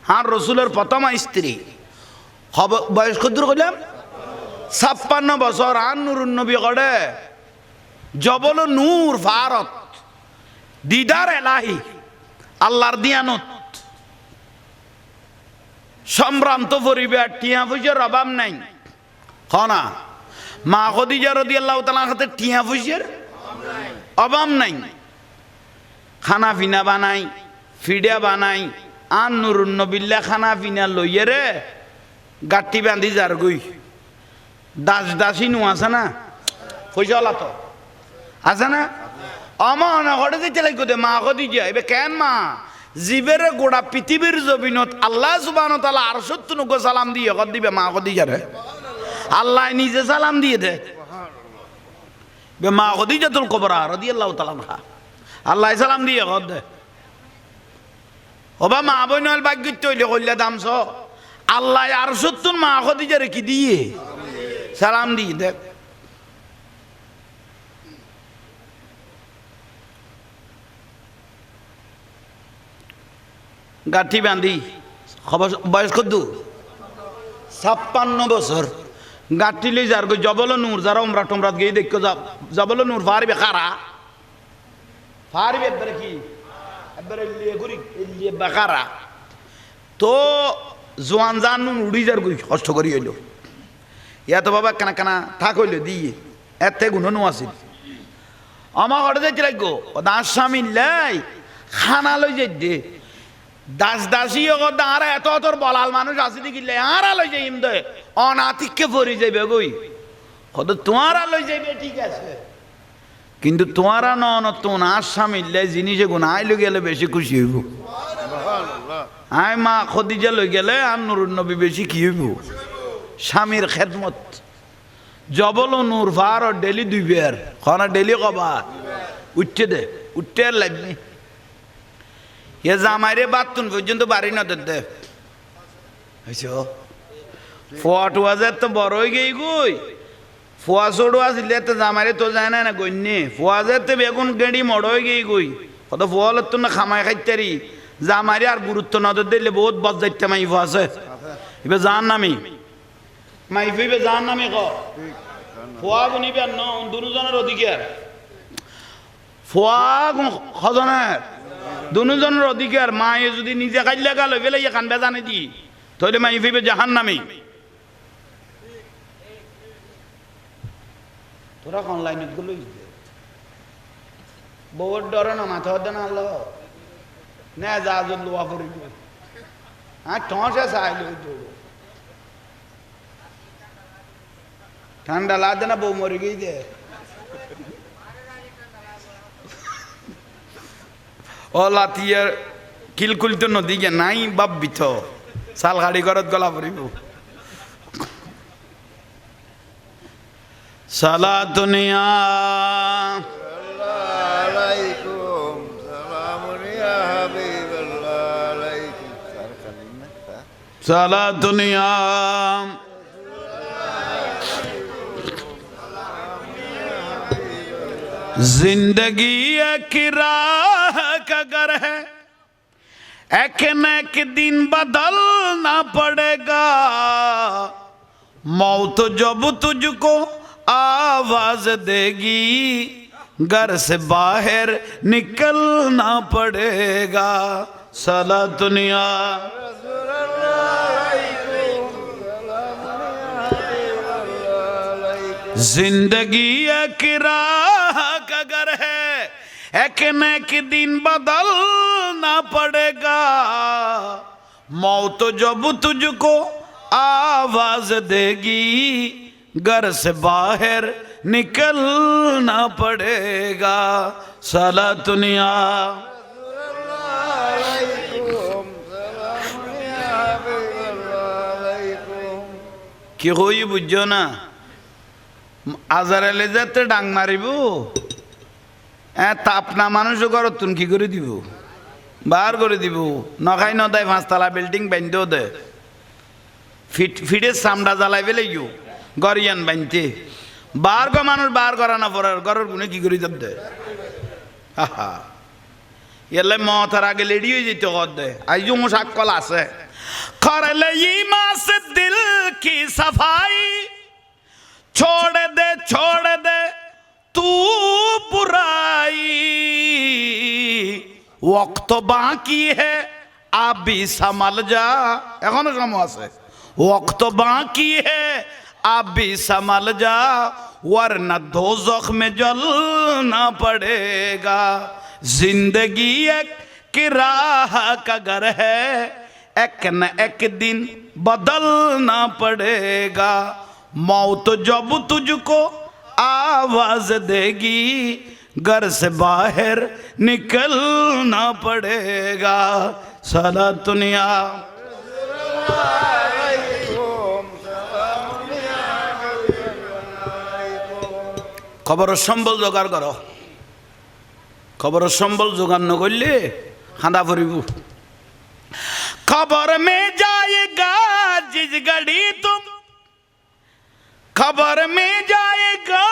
আর রাসূলের প্রথম স্ত্রী বয়স কত কইলাম 56 বছর আর নূরুন নবী গড়ে জবল নূর ফারত দিদার এলাহি আল্লাহর দিয়ানত সম্ভ্রান্ত পরিবার, টিয়া পয়সার অভাব নাই। না, মা খদিজা রাদিয়াল্লাহু তাআলার হাতে টিয়া পয়সার অভাব নাই। খানা পিনা বানাই, ফিডা বানাই, আর নুরুন নবিল্লা খানা পিনা লইয়ে রে গাঁটি বান্ধি যার গই। দাস দাসী নু আছে না, পয়সা তো আছে না। আমা অনগড়ে দিতে লাগবে দে মা খদিজা। এবার কেন মা জীবের গোড়া পৃথিবীর জমিনত আল্লাহ সুবহানাহু ওয়া তাআলা আরশত নগো সালাম দিয়ে কর দিবে মা খদিজারে। আল্লাহ নিজে সালাম দিয়ে দে বে মা খদিজাতুল কুবরা রাদিয়াল্লাহু তাআলা আনহা, আল্লাহ সালাম দিয়ে কর দে। ওবা মা বইনল ভাগ্যিত হইলে কইলা দামছ আল্লাহ আরশত মা খদিজারে কি দিয়ে সালাম দিয়ে দে। গাঁঠি বান্ধি খবর বয়স কত 56 বছর। গাঁঠি লই যার গই জবল নূর যারা উমরা টুমরাত গিয়ে দেখো জবল নূর ফারবে খারা ফারবে একবারে কি একবারে লিয়ে ঘুরি লিয়ে বাকারা তো জোয়ান জান উড়ি যার গই কষ্ট করি হইল। ইয়া তো বাবা কানা কানা থাক হইল দিয়ে এতে গুণনু আছিল। আমার ঘরে যাইতে লাগবো দাস স্বামী লাই খানা লই যাই দে দাস দাসী আর এত তোর বলাল মানুষ আছে দেখিলে আর লই যাইম দে অনাতিককে পরি যাইবে গই কত তোমারা লই যাইবে ঠিক আছে, কিন্তু তোমারা নন তোমার স্বামী লাই জিনিসে গুনাই লই গেলে বেশি খুশি হইব। আই মা খদিজা লই গেলে আর নুরুন নবী বেশি কি হইব স্বামীর খেদমত। জবল নূর ফার ডেলি দুইবার খানা ডেলি কবা উঠতে দে উঠতে আর লাগবে। এ জামাইরে বাতুন পর্যন্ত বাড়ি না দে ফোয়া তো বড় হয়ে গেই গই। ফোয়া ছোড়ো আসলে তো জামাইরে তো যায় না গণ্যে ফোয়াজের তো বেগুন গেড়ি মড় হয়ে গেই গই কত ফোয়াল তো না খামাই খাইতারি জামাইরে আর গুরুত্ব নজর দিলে বহুত বজ্জাইতে মাইফ আছে। এবার জান নামি মাইফ জান নামি ক ফোয়া গুনিবে ন দুজনের অধিকার ফোয়া খজনের দুজনের অধিকার। মায়ে যদি নিজে খাইলে গাল হয়ে গেলে এখান বেজানে দি তাহলে মাই ফিবে জাহান নামি। তোরা অনলাইনে গুলো বউর ডরে না মাথা হতে না আল্লাহ না যা লোয়া করিব হ্যাঁ ঠসে চাইল ঠান্ডা লাগছে না বউ মরে গিয়ে দে ও লাতিয়ার কিলকুল তো নদী গে নাই বাপ বিথ চাল গাড়ি ঘরত গলা পড়িব। সালাতুনিয়া সালাতুনিয়া जिंदगी एक राह का घर है एक न एक दिन बदलना पड़ेगा मौत जब तुझको आवाज देगी घर से बाहर निकलना पड़ेगा। सला दुनिया जिंदगी एक राह का घर है एक न एक दिन बदलना पड़ेगा मौत जब तुझको आवाज देगी घर से बाहर निकलना पड़ेगा। साला दुनिया কি হই বুঝছো না আজারালে যেতে ডাং মারিব তাপনা মানুষ ঘর তুন কি করে দিব বার করে দিব নখাই নদায় 5 তলা বিল্ডিং বান্ধেও দে ফিটে চামড়া জ্বালাই ফেলে গিয়েও গরিয়ান বানতে বার গো মানুষ বার করা না পড়ার ঘরের গুণে কি করে যাব দে হা এলে মতার আগে লেডি হয়ে যেতে কর দে আইজু মুসাক্কল আছে করলে ईमान से दिल की सफाई छोड़ दे तू बुराई वक्त बाकी है আবি সামাল যা, এখনো সময় আছে, ওয়াক্ত বাকি হে আবি সামাল যা, वरना दोज़ख में जलना पड़ेगा। जिंदगी एक किराह का घर है, एक न एक दिन बदलना पड़ेगा। मौत जब तुझको आवाज देगी, घर से बाहर निकलना पड़ेगा। साला दुनिया खबर सम्बल जोगाड़ करो, खबर सम्बल जोगाड़ न करले खाना फरिबू। खबर में जाएगा जिस घड़ी तुम, खबर में जाएगा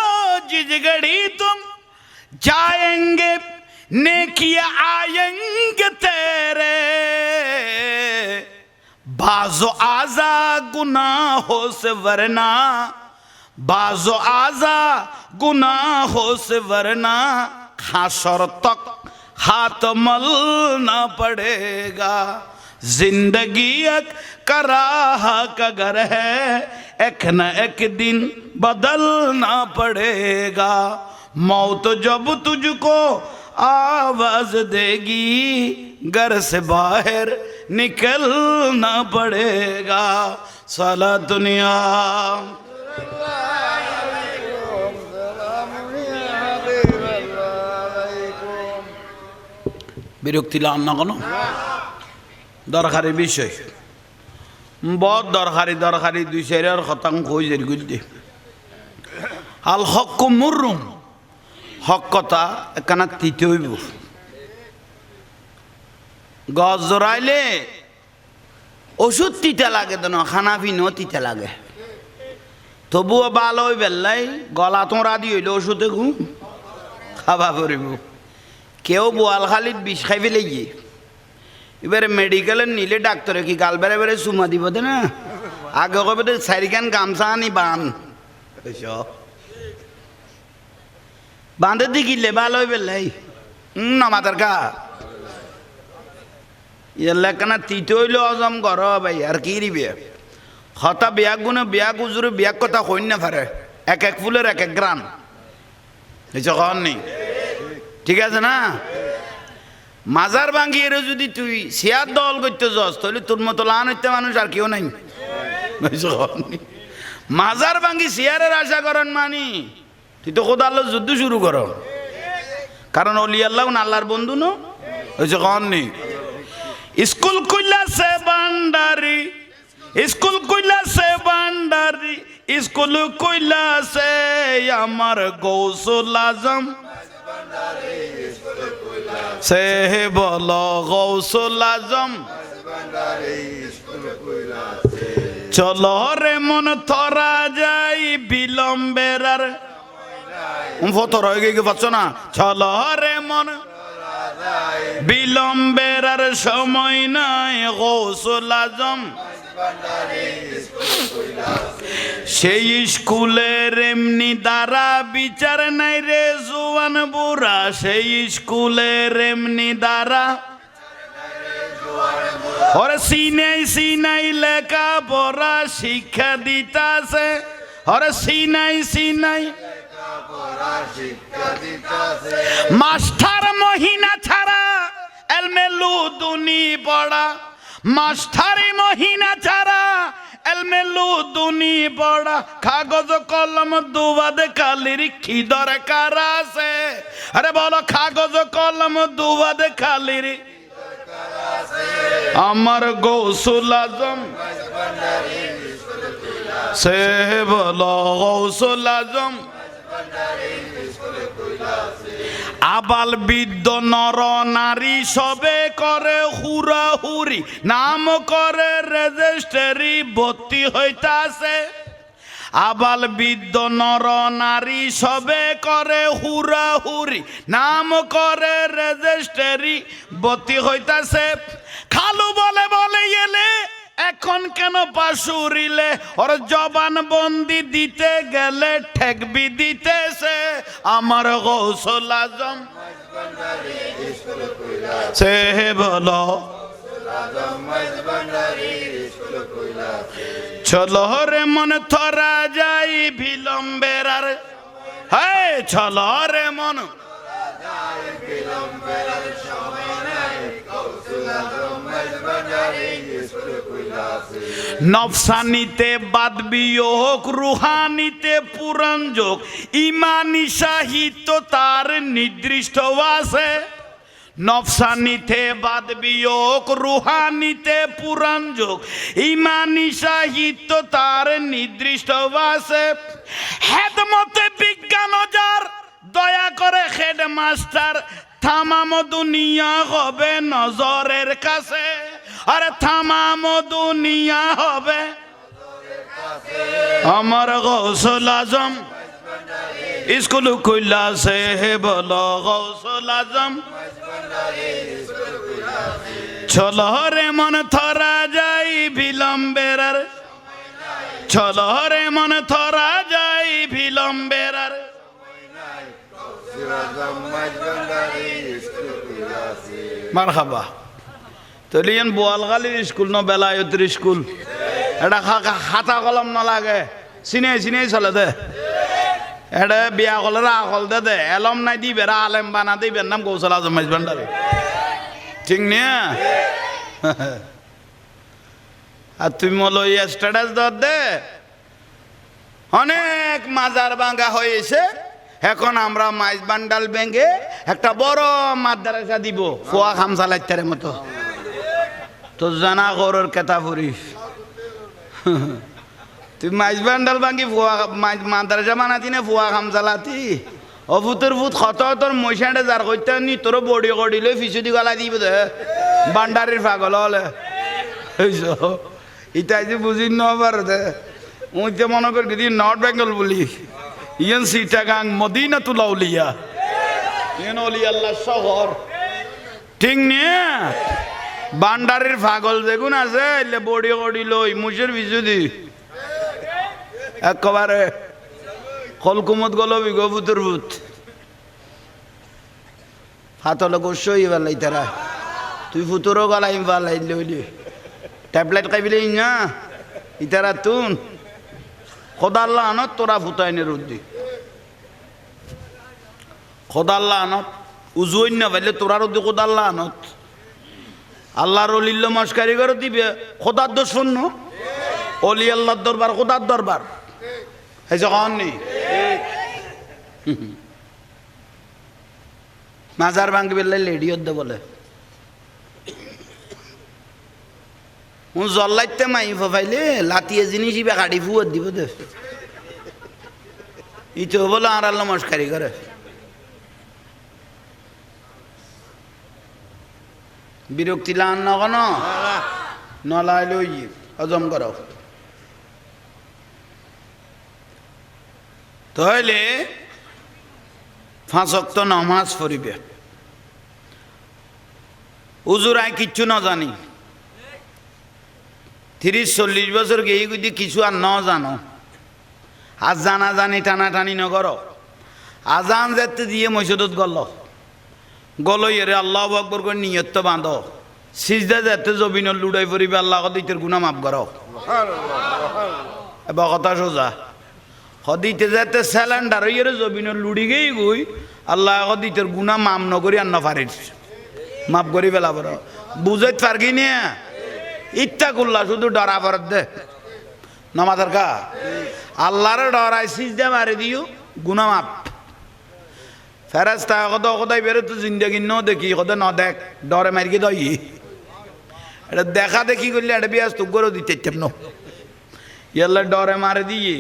जिस घड़ी तुम, जाएंगे नेकियां आएंगे तेरे। बाज़ो आज़ा गुनाहों से वरना, बाज़ो आज़ा गुनाहों से वरना, हाशर तक हाथ मलना पड़ेगा। जिंदगी एक कराह का घर है, एक न एक दिन बदलना पड़ेगा। मौत जब तुझको आवाज देगी, घर से बाहर निकलना पड़ेगा। साला दुनिया বিরক্তি লাম না কোনো দরকারি বিষয়, বহুত দরকারি দরকারি দুই চার শতাংশ হয়ে যায় গুলতে। আল হক মুরুম, হক কথা একখানা তিতে হইব। গছ জোরাইলে ওষুধ তিতা লাগে তো না, খানা পিনো তিতা লাগে, তবুও ভালো হই বেল্লাই গলা তোরা দি হইলে ওষুধে ঘুম খাবা পড়িব। কেউ বোয়ালখালিত বিষ খাই ফেলে গিয়ে এবারে মেডিকেলে নিলে ডাক্তারে কি গাল বেড়ে বেড়ে চুমা দিব দে না, আগে কবে তো চারিখান গামছা আনি বান বাঁধে দি কিনলে ভালো হই বেল্লাই নামাতার কা এলাকানা তিতে হইলে হজম কর ভাই আর কি রিবে। হতা বিয়াক গুনে বিয়াক উজুরে বিয়াক কথা হইন না পারে, এক এক ফুলের এক এক গ্রাম কখন নেই, ঠিক আছে না? মাজার ভাঙ্গিয়ে যদি তুই শেয়ার দল করতে যাস তাহলে তোর মতো লান হইতে মানুষ আর কেউ নাই। মাজার ভাঙ্গি শেয়ারের আশা করেন মানি তুই তো খোদা আল্লাহ যুদ্ধ শুরু কর, কারণ অলি আল্লাহ আল্লাহর বন্ধু নো হয়েছে কখন নেই। স্কুল কইলা সে বান্ডারি, স্কুল কইলা সে বান্ডারি, স্কুল কইলা সে আমার গৌসুল আজম, সে বলো গৌসুল আজম। চলো রে মন থরা যাই বিলম্বের আর ফতর হয়ে গিয়ে পাচ্ছ না। চলো রে মন বিলম্বের আর সময় নাই গৌসুল আজম। সেই স্কুলের এমনি দ্বারা বিচার নাই রে জুয়ান বুড়া, সেই স্কুলের এমনি দ্বারা ওরে সিনাই সিনাই লেখা পড়া শিক্ষা দিতাছে, ওরে সিনাই সিনাই মাস্টার মহিনা ছাড়া এলমেলু দুনি পড়া, মাস্টারি মহিনা ছাড়া এলমেলু দুনি পড়া। কাগজ কলম দুবাদ কালির কি দরকার আছে? আরে বলো কাগজ কলম দুবাদ কালির আমার গৌসুল আজম, সে বলো গৌসুল আজম। আবাল বৃদ্ধ নর নারী সবে করে হুরাহুরি, নাম করে রেজিস্ট্রি ভর্তি হইতাছে। আবাল বৃদ্ধ নর নারী সবে করে হুরাহুরি, নাম করে রেজিস্ট্রি ভর্তি হইতাছে। খালু বলে বলে এলে এখন কেন পাশুরিলে, ওর জবান বন্দি দিতে গেলে ঠেকবি দিতেছে আমার গৌসুল আজম। সে বলো চলো রে মন থরা যাই বিলম্বের আর হ্যাঁ চলো রে মন নফসানিতে বাদ বিয়োগ রুহানিতে পুরাণ যোগ ইমানি সাহিত্য তার নির্দিষ্ট আছে নফসানিতে বাদ বিয়োগ রুহানিতে পুরাণ যোগ ইমানি সাহিত্য তার নির্দিষ্ট আছে হেদমতে বিজ্ঞান যার দয়া করে হেডমাস্টার থামাম দুনিয়া হবে নজরের কাছে আরে থামাম দুনিয়া হবে আমার গৌসুল আজম স্কুল খুলছে হে বলো গৌসুল আজম চলো রে মন থরা যাই বিলম্বের আর চলো রে মন থরা যাই বিলম্বের আর মারহাবা তলিয়েন বোয়ালগালির স্কুল ন বেলায়তের স্কুল এটা খাতা কলম না লাগে চিনে চিনে চলে দে এটা বিয়া কলের আকল দে দে এলম নাই দিবে আলেম বানা দিবে নাম কৌশল আজম মাইজবান্ডারি ঠিক নিয়ে আর তুমি বলো স্ট্যাটাস দর দে অনেক মাজার ভাঙ্গা হয়েছে এখন আমরা মাইজবান্ডাল ব্যাঙ্গে একটা বড় মাদ্রাসা দিব ফোয়া খামসালাইতার মতো তো জানা গরুর কেতা ফুরিস তুই মাইজবান্ডাল ভাঙ্গি ফোয়া মাদ্রাসা বানাতি না ফোয়া খামসালাতি অভূতর ভূত খত তোর মশাটা যার করতে নি তোর বডি কডিলে ফিসুদি গলা দিব দে বান্ডারির পাগল হলে ইটা যে বুঝি নবার দে ওই যে মনে করি যদি নর্থ বেঙ্গল বলি ইয়েন সিটাগাং মদিনাতুল আউলিয়া ইয়েন অলি আল্লাহ শহর ঠিক নিয়ে বান্ডারির পাগল দেখুন আছে এলে বডি কডিল মুসের ফিসুদি একেবারে কলকুমত গল বিগভূতর ভূত হাতলে গোসই বেলাই তারা তুই ফুতুরও গলাই পালাই লইলি ট্যাবলেট খাইবিলে না ইতারা তুন খোদাল্লা আনত তোরা ফুতাইনে রুদ্দি খোদাল্লা আনত উজুইন না পাইলে তোরা রুদ্দি খোদাল্লা আনত আল্লাহর অলিল্ল মস্কারি করে দিবে খোদার দোষ শূন্য অলি আল্লাহর দরবার খোদার দরবার এই যখন নেই মাজার ভাঙ্গি বেললে লেডিও দে বলে জল্লাইতে মাই ফাইলে লাতিয়ে জিনিস ইবে গাড়ি ফুয়ার দিব দে ইতো বলে আর আল্লাহ মস্কারি করে বিরক্তি লান না কেন নলাইলে হজম করো তাহলে 5 ওয়াক্ত নামাজ পড়িবে হুজুর আই কিচ্ছু না জানি 30-40 বছর গিয়ে যদি কিছু আর ন জানো আজ জানা জানি টানাটানি নগর আজান যেতে দিয়ে মসজিদত গল এরে আল্লাহ আকবর করে নিয়ত তো বাঁধ সিজদা যেতে জবিন লুড়াই পড়িবে আল্লাহ দিতের গুণা মাফ করো এবার কথা সোজা হদিতে যেতে স্যালেন্ডার হইরে জবিন লুড়ি গেই গই আল্লাহ হদিতের গুণা মাম নগরি আর না পারিস মাফ করি বেলা বড় বুঝাইতে পারগি নিয়ে ইচ্ছা করলা শুধু ডরা পড়ত দে নমাজের কা আল্লাহর ডরাই সিজদা মারি দিও গুণা মাপ ফেরাস্তা কত কোথায় বেরো তো জিন্দগি ন দেখি কত ন দেখ ডরে মারিকে দই এটা দেখা দেখি করলে এটা বিয়াস তো গরো দিতে ন ইয়াল্লা ডরে মারে দিয়ে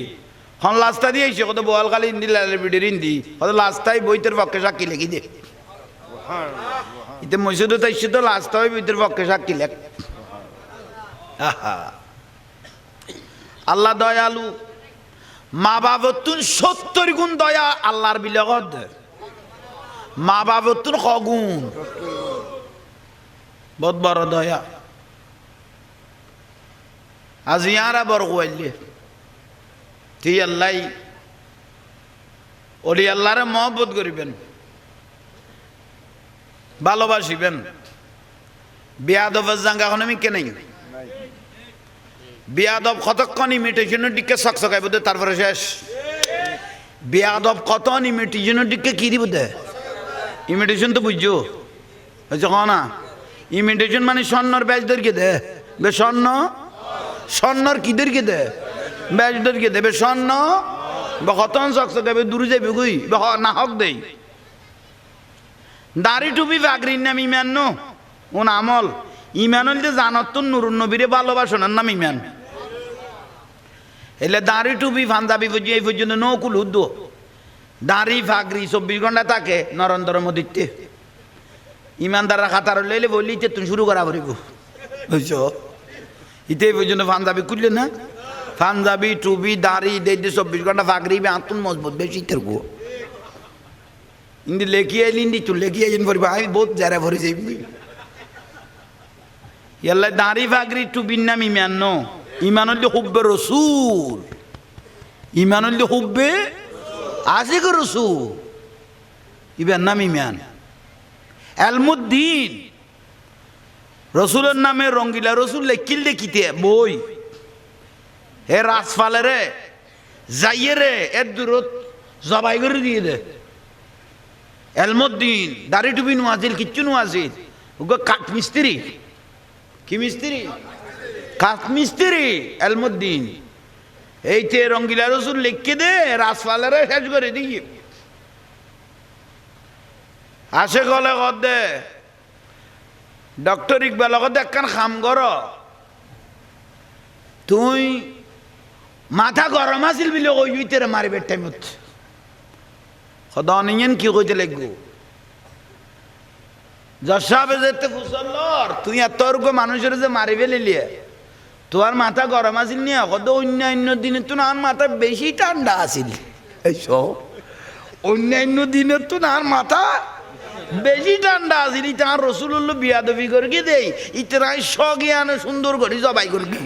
হন লাস্তা দিয়ে এসে কত বোয়ালকালি হিন্দি লালে বিডির হিন্দি কত লাস্তায় বইতের পক্ষে সাক্ষী লেখি দে ইতে মসজিদে তাই তো লাস্তা হয় বইতের পক্ষে সাক্ষী লেখ আল্লাহ দয়ালু মা বাবতুন 70 গুণ দয়া আল্লাহর বিলগত মা বাবতুন কগুণ বহুত বড় দয়া আজ ইয়ারা বড় কইলে তুই আল্লাহ ওলি আল্লাহরে মহব্বত করিবেন ভালোবাসিবেন বেয়াদবের জাঙ্গা এখন আমি কে নেই বেয়াদব কতক্ষণ ইমিটেশনের দিকে সকসকাই বোধ তারপরে শেষ বেয়াদব কত ইমিটেশনের দিকে কি দিব দে ইমিটেশন তো বুঝছো বুঝছো না ইমিটেশন মানে স্বর্ণর ব্যাজদেরকে দে বে স্বর্ণ স্বর্ণর কিদেরকে দে ব্যাজদেরকে দেবে স্বর্ণ বা কতক্ষণ সকসকাইবে দূরে যাবে গুই বা না হক দেই দাড়ি টুপি ফাগরির নাম ইমান নো ওন আমল ইমান হইলে জানত তো নুরুন নবীরে ভালোবাসনের নাম ইমান এলে দাড়ি টুপি পাঞ্জাবি এই পর্যন্ত নৌকুল উদ্দ দাড়ি ফাগরি 24 ঘন্টা থাকে নরেন্দ্র মোদীতে ইমানদাররা খাতার লইলে বললি তুমি শুরু করা পড়িব বুঝছো ইতে এই পর্যন্ত পাঞ্জাবি খুললে না পাঞ্জাবি টুপি দাড়ি দিয়ে 24 ঘন্টা ফাগরি আতুন মজবুত বেশি থাকবো ইন্দি লেখি আইলি ইন্দি চুল লেখি আইন পড়বা আমি বহুত যারা ভরে যাই ইয়াল্লা দাড়ি ফাগরি টুপির নাম ইমান নো ইমান হইলে হুব্বে রসুল ইমান হইলে হুব্বে আশিক রসুল ইবার নাম ইমান এলমুদ্দিন রসুলের নামে রঙ্গিলা রসুল লেখিল দেখিতে বই হে রাজফালে রে যাইয়ে রে এর দূরত জবাই করে দিয়ে দে এলমুদ্দিন দাড়ি টুপি নোয়াছিল কিচ্ছু নোয়াছিল ওকে কাঠ মিস্ত্রি কি মিস্ত্রি কাঠ মিস্ত্রি এলমুদ্দিন এইতে রঙ্গিলা রসুল লিখকে দে রাজপালেরা শেষ করে দিয়ে আসে গলে দে ডক্টর ইকবাল একখান খাম কর তুই মাথা গরম আছিল বলে ওই তেরে মারিবের টাইমত সদা অনিয়ন কি কইতে লাগবো যশাবে যেতে ফুসল্লর তুই এত মানুষের যে মারিবে লিলিয়ে তোর মাথা গরম আছিল নিয়ে কত অন্যান্য দিনে তো না মাথা বেশি ঠান্ডা আছিল অন্যান্য দিনের তো না মাথা বেশি ঠান্ডা আছিল ইটা রসুল্লাহ বিয়াদবি করে কি দেই ইতরাই স্বজ্ঞানে সুন্দর করে জবাই করবি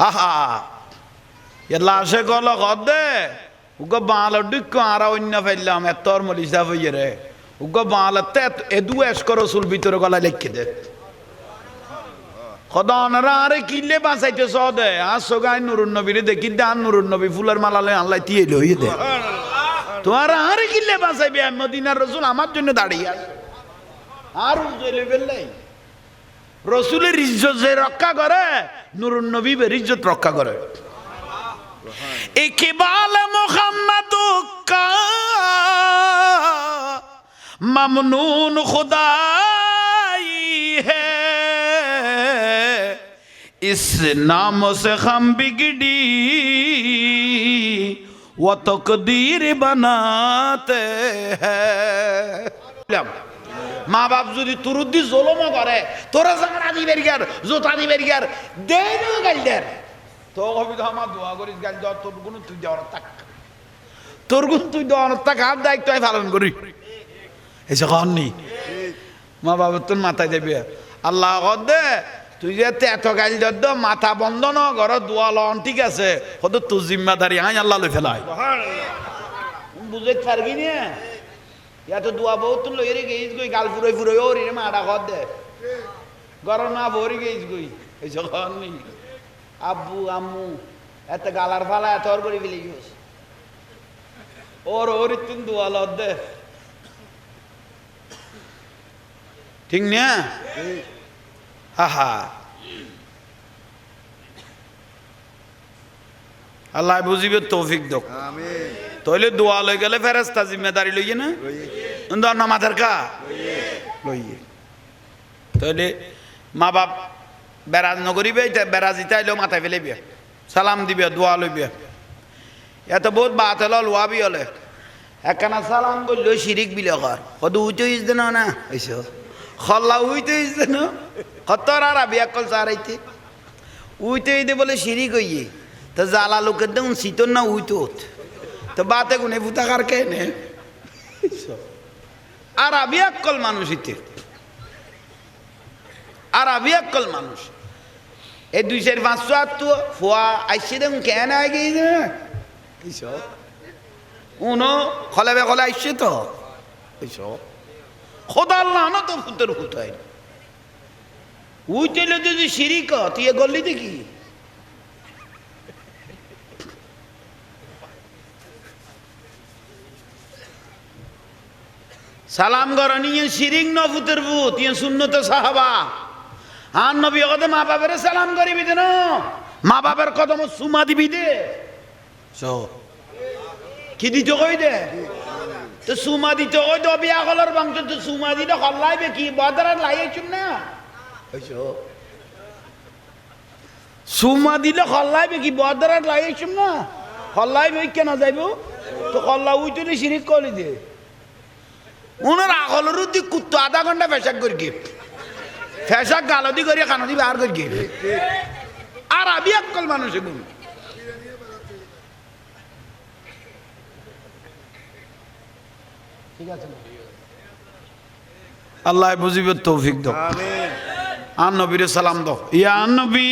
হা হা লাশে গল দে উগো বাল ডিক্ক আর অন্য ফেললাম এতর মলিসা হইয়ে রে উগো বাল এদু এসকর রসুল ভিতরে গলা লিখে দে খদানরা আরে কিলে বাঁচাইতে চ দে আর সোগাই নুরুন নবীরে দেখি দে আর নুরুন নবী ফুলের মালালে আল্লাহ তিয়ে লইয়ে দে তোমার আরে কিলে বাঁচাইবে মদিনার রসুল আমার জন্য দাঁড়িয়ে আছে আর উজলে বেললাই রসুলের ইজ্জত যে রক্ষা করে নুরুন নবী ইজ্জত রক্ষা করে इकबाल मोहम्मद का ममनून खुदाई है इस नाम से हम बिगड़ी वो तकदीर बनाते हैं মা বাপ যদি তুরুদ্দি জলম করে তোরা জানা দিবের গার জোতা দিবের গার দে না গাইদের তো হবি তো আমার দোয়া করিস গাল দেওয়ার তোর গুণ তুই দেওয়ার তাক তোর গুণ তুই দেওয়ার তাক আর দায়িত্ব আমি পালন করি এসে কননি মা বাবা তোর মাথায় দেবে আল্লাহ দে তুই যে এত গাল দে মাথা বন্ধ ন ঘর দোয়া লন ঠিক আছে কত তোর জিম্মাদারি আই আল্লাহ লই ফেলাই বুঝে পারবি না এত দোয়া বহুত লই রে গেইস গই গাল ফুরই ফুরই ওর রে মাডা কর দে ঘর না ভরি গেইস গই এসে কননি আব্বু আম্মু এত গালার ফালা এত ওর করে ফেলে গিয়েছ ওর ওর তুন দোয়াল দে ঠিক না আহা আল্লাহ বুঝিবে তৌফিক দক তাহলে দোয়া লই গেলে ফেরেশতা জিম্মেদারি লইয়ে না উন্দর না মাথার কা লইয়ে তাহলে মা বাপ বেড়াজ নগরিবে বেড়াজ ইতাইলেও মাথায় ফেলে বিয়া সালাম দিবে দোয়া লইবে এত বহুত বাত হল লোয়াবি হলে একখানা সালাম করল শিরিক বিলে কর কত উইতে হইস দেন না হইস খল্লা উইতে হইস দেন কতর আর আবি একল চারাইতে উইতে হইতে বলে শিরিক হইয়ে তো জ্বালা লোকের দেখুন শীতর না উইতো তো বাতে গুনে ভূতা কার কে নে আর আবি একল মানুষ ইতে আর আবি একল মানুষ এই 200-500 আত্ম ফোয়া আইসে দেখুন কেন আগে উনো খলে বে খলে আইসে তো খোদার লানো তো ফুতের ফুতাই উই চলে যদি শিরিক তুই এ গল্লি দেখি সালাম গরনি শিরিক ন ফুতের ফুত ইয়ে সুন্নত সাহাবা আর নবী কদম মা বাবার সালাম করিবি দেন মা বাবার কদম সুমা দিবি দে কি দিত কই দে তো সুমা দিত কই তো বিয়া কলার বাংশ তো সুমা দিতে হল্লাইবে কি বদরার লাগাইছুম না সুমা দিলে হল্লাইবে কি বদরার লাগাইছুম না হল্লাইবে কেন যাইব তো হল্লা উই তুই শিরিক করি দে ওনার আগলের দিক কুত্তো আধা ঘন্টা পেশাক করি গিয়ে ফেসাক গালদি করিয়া কানদি বার করি গিয়ে আর আমি একল মানুষ এগুলো ঠিক আছে আল্লাহ বুঝিবে তৌফিক দাও আর নবীর সালাম দাও ইয়া নবী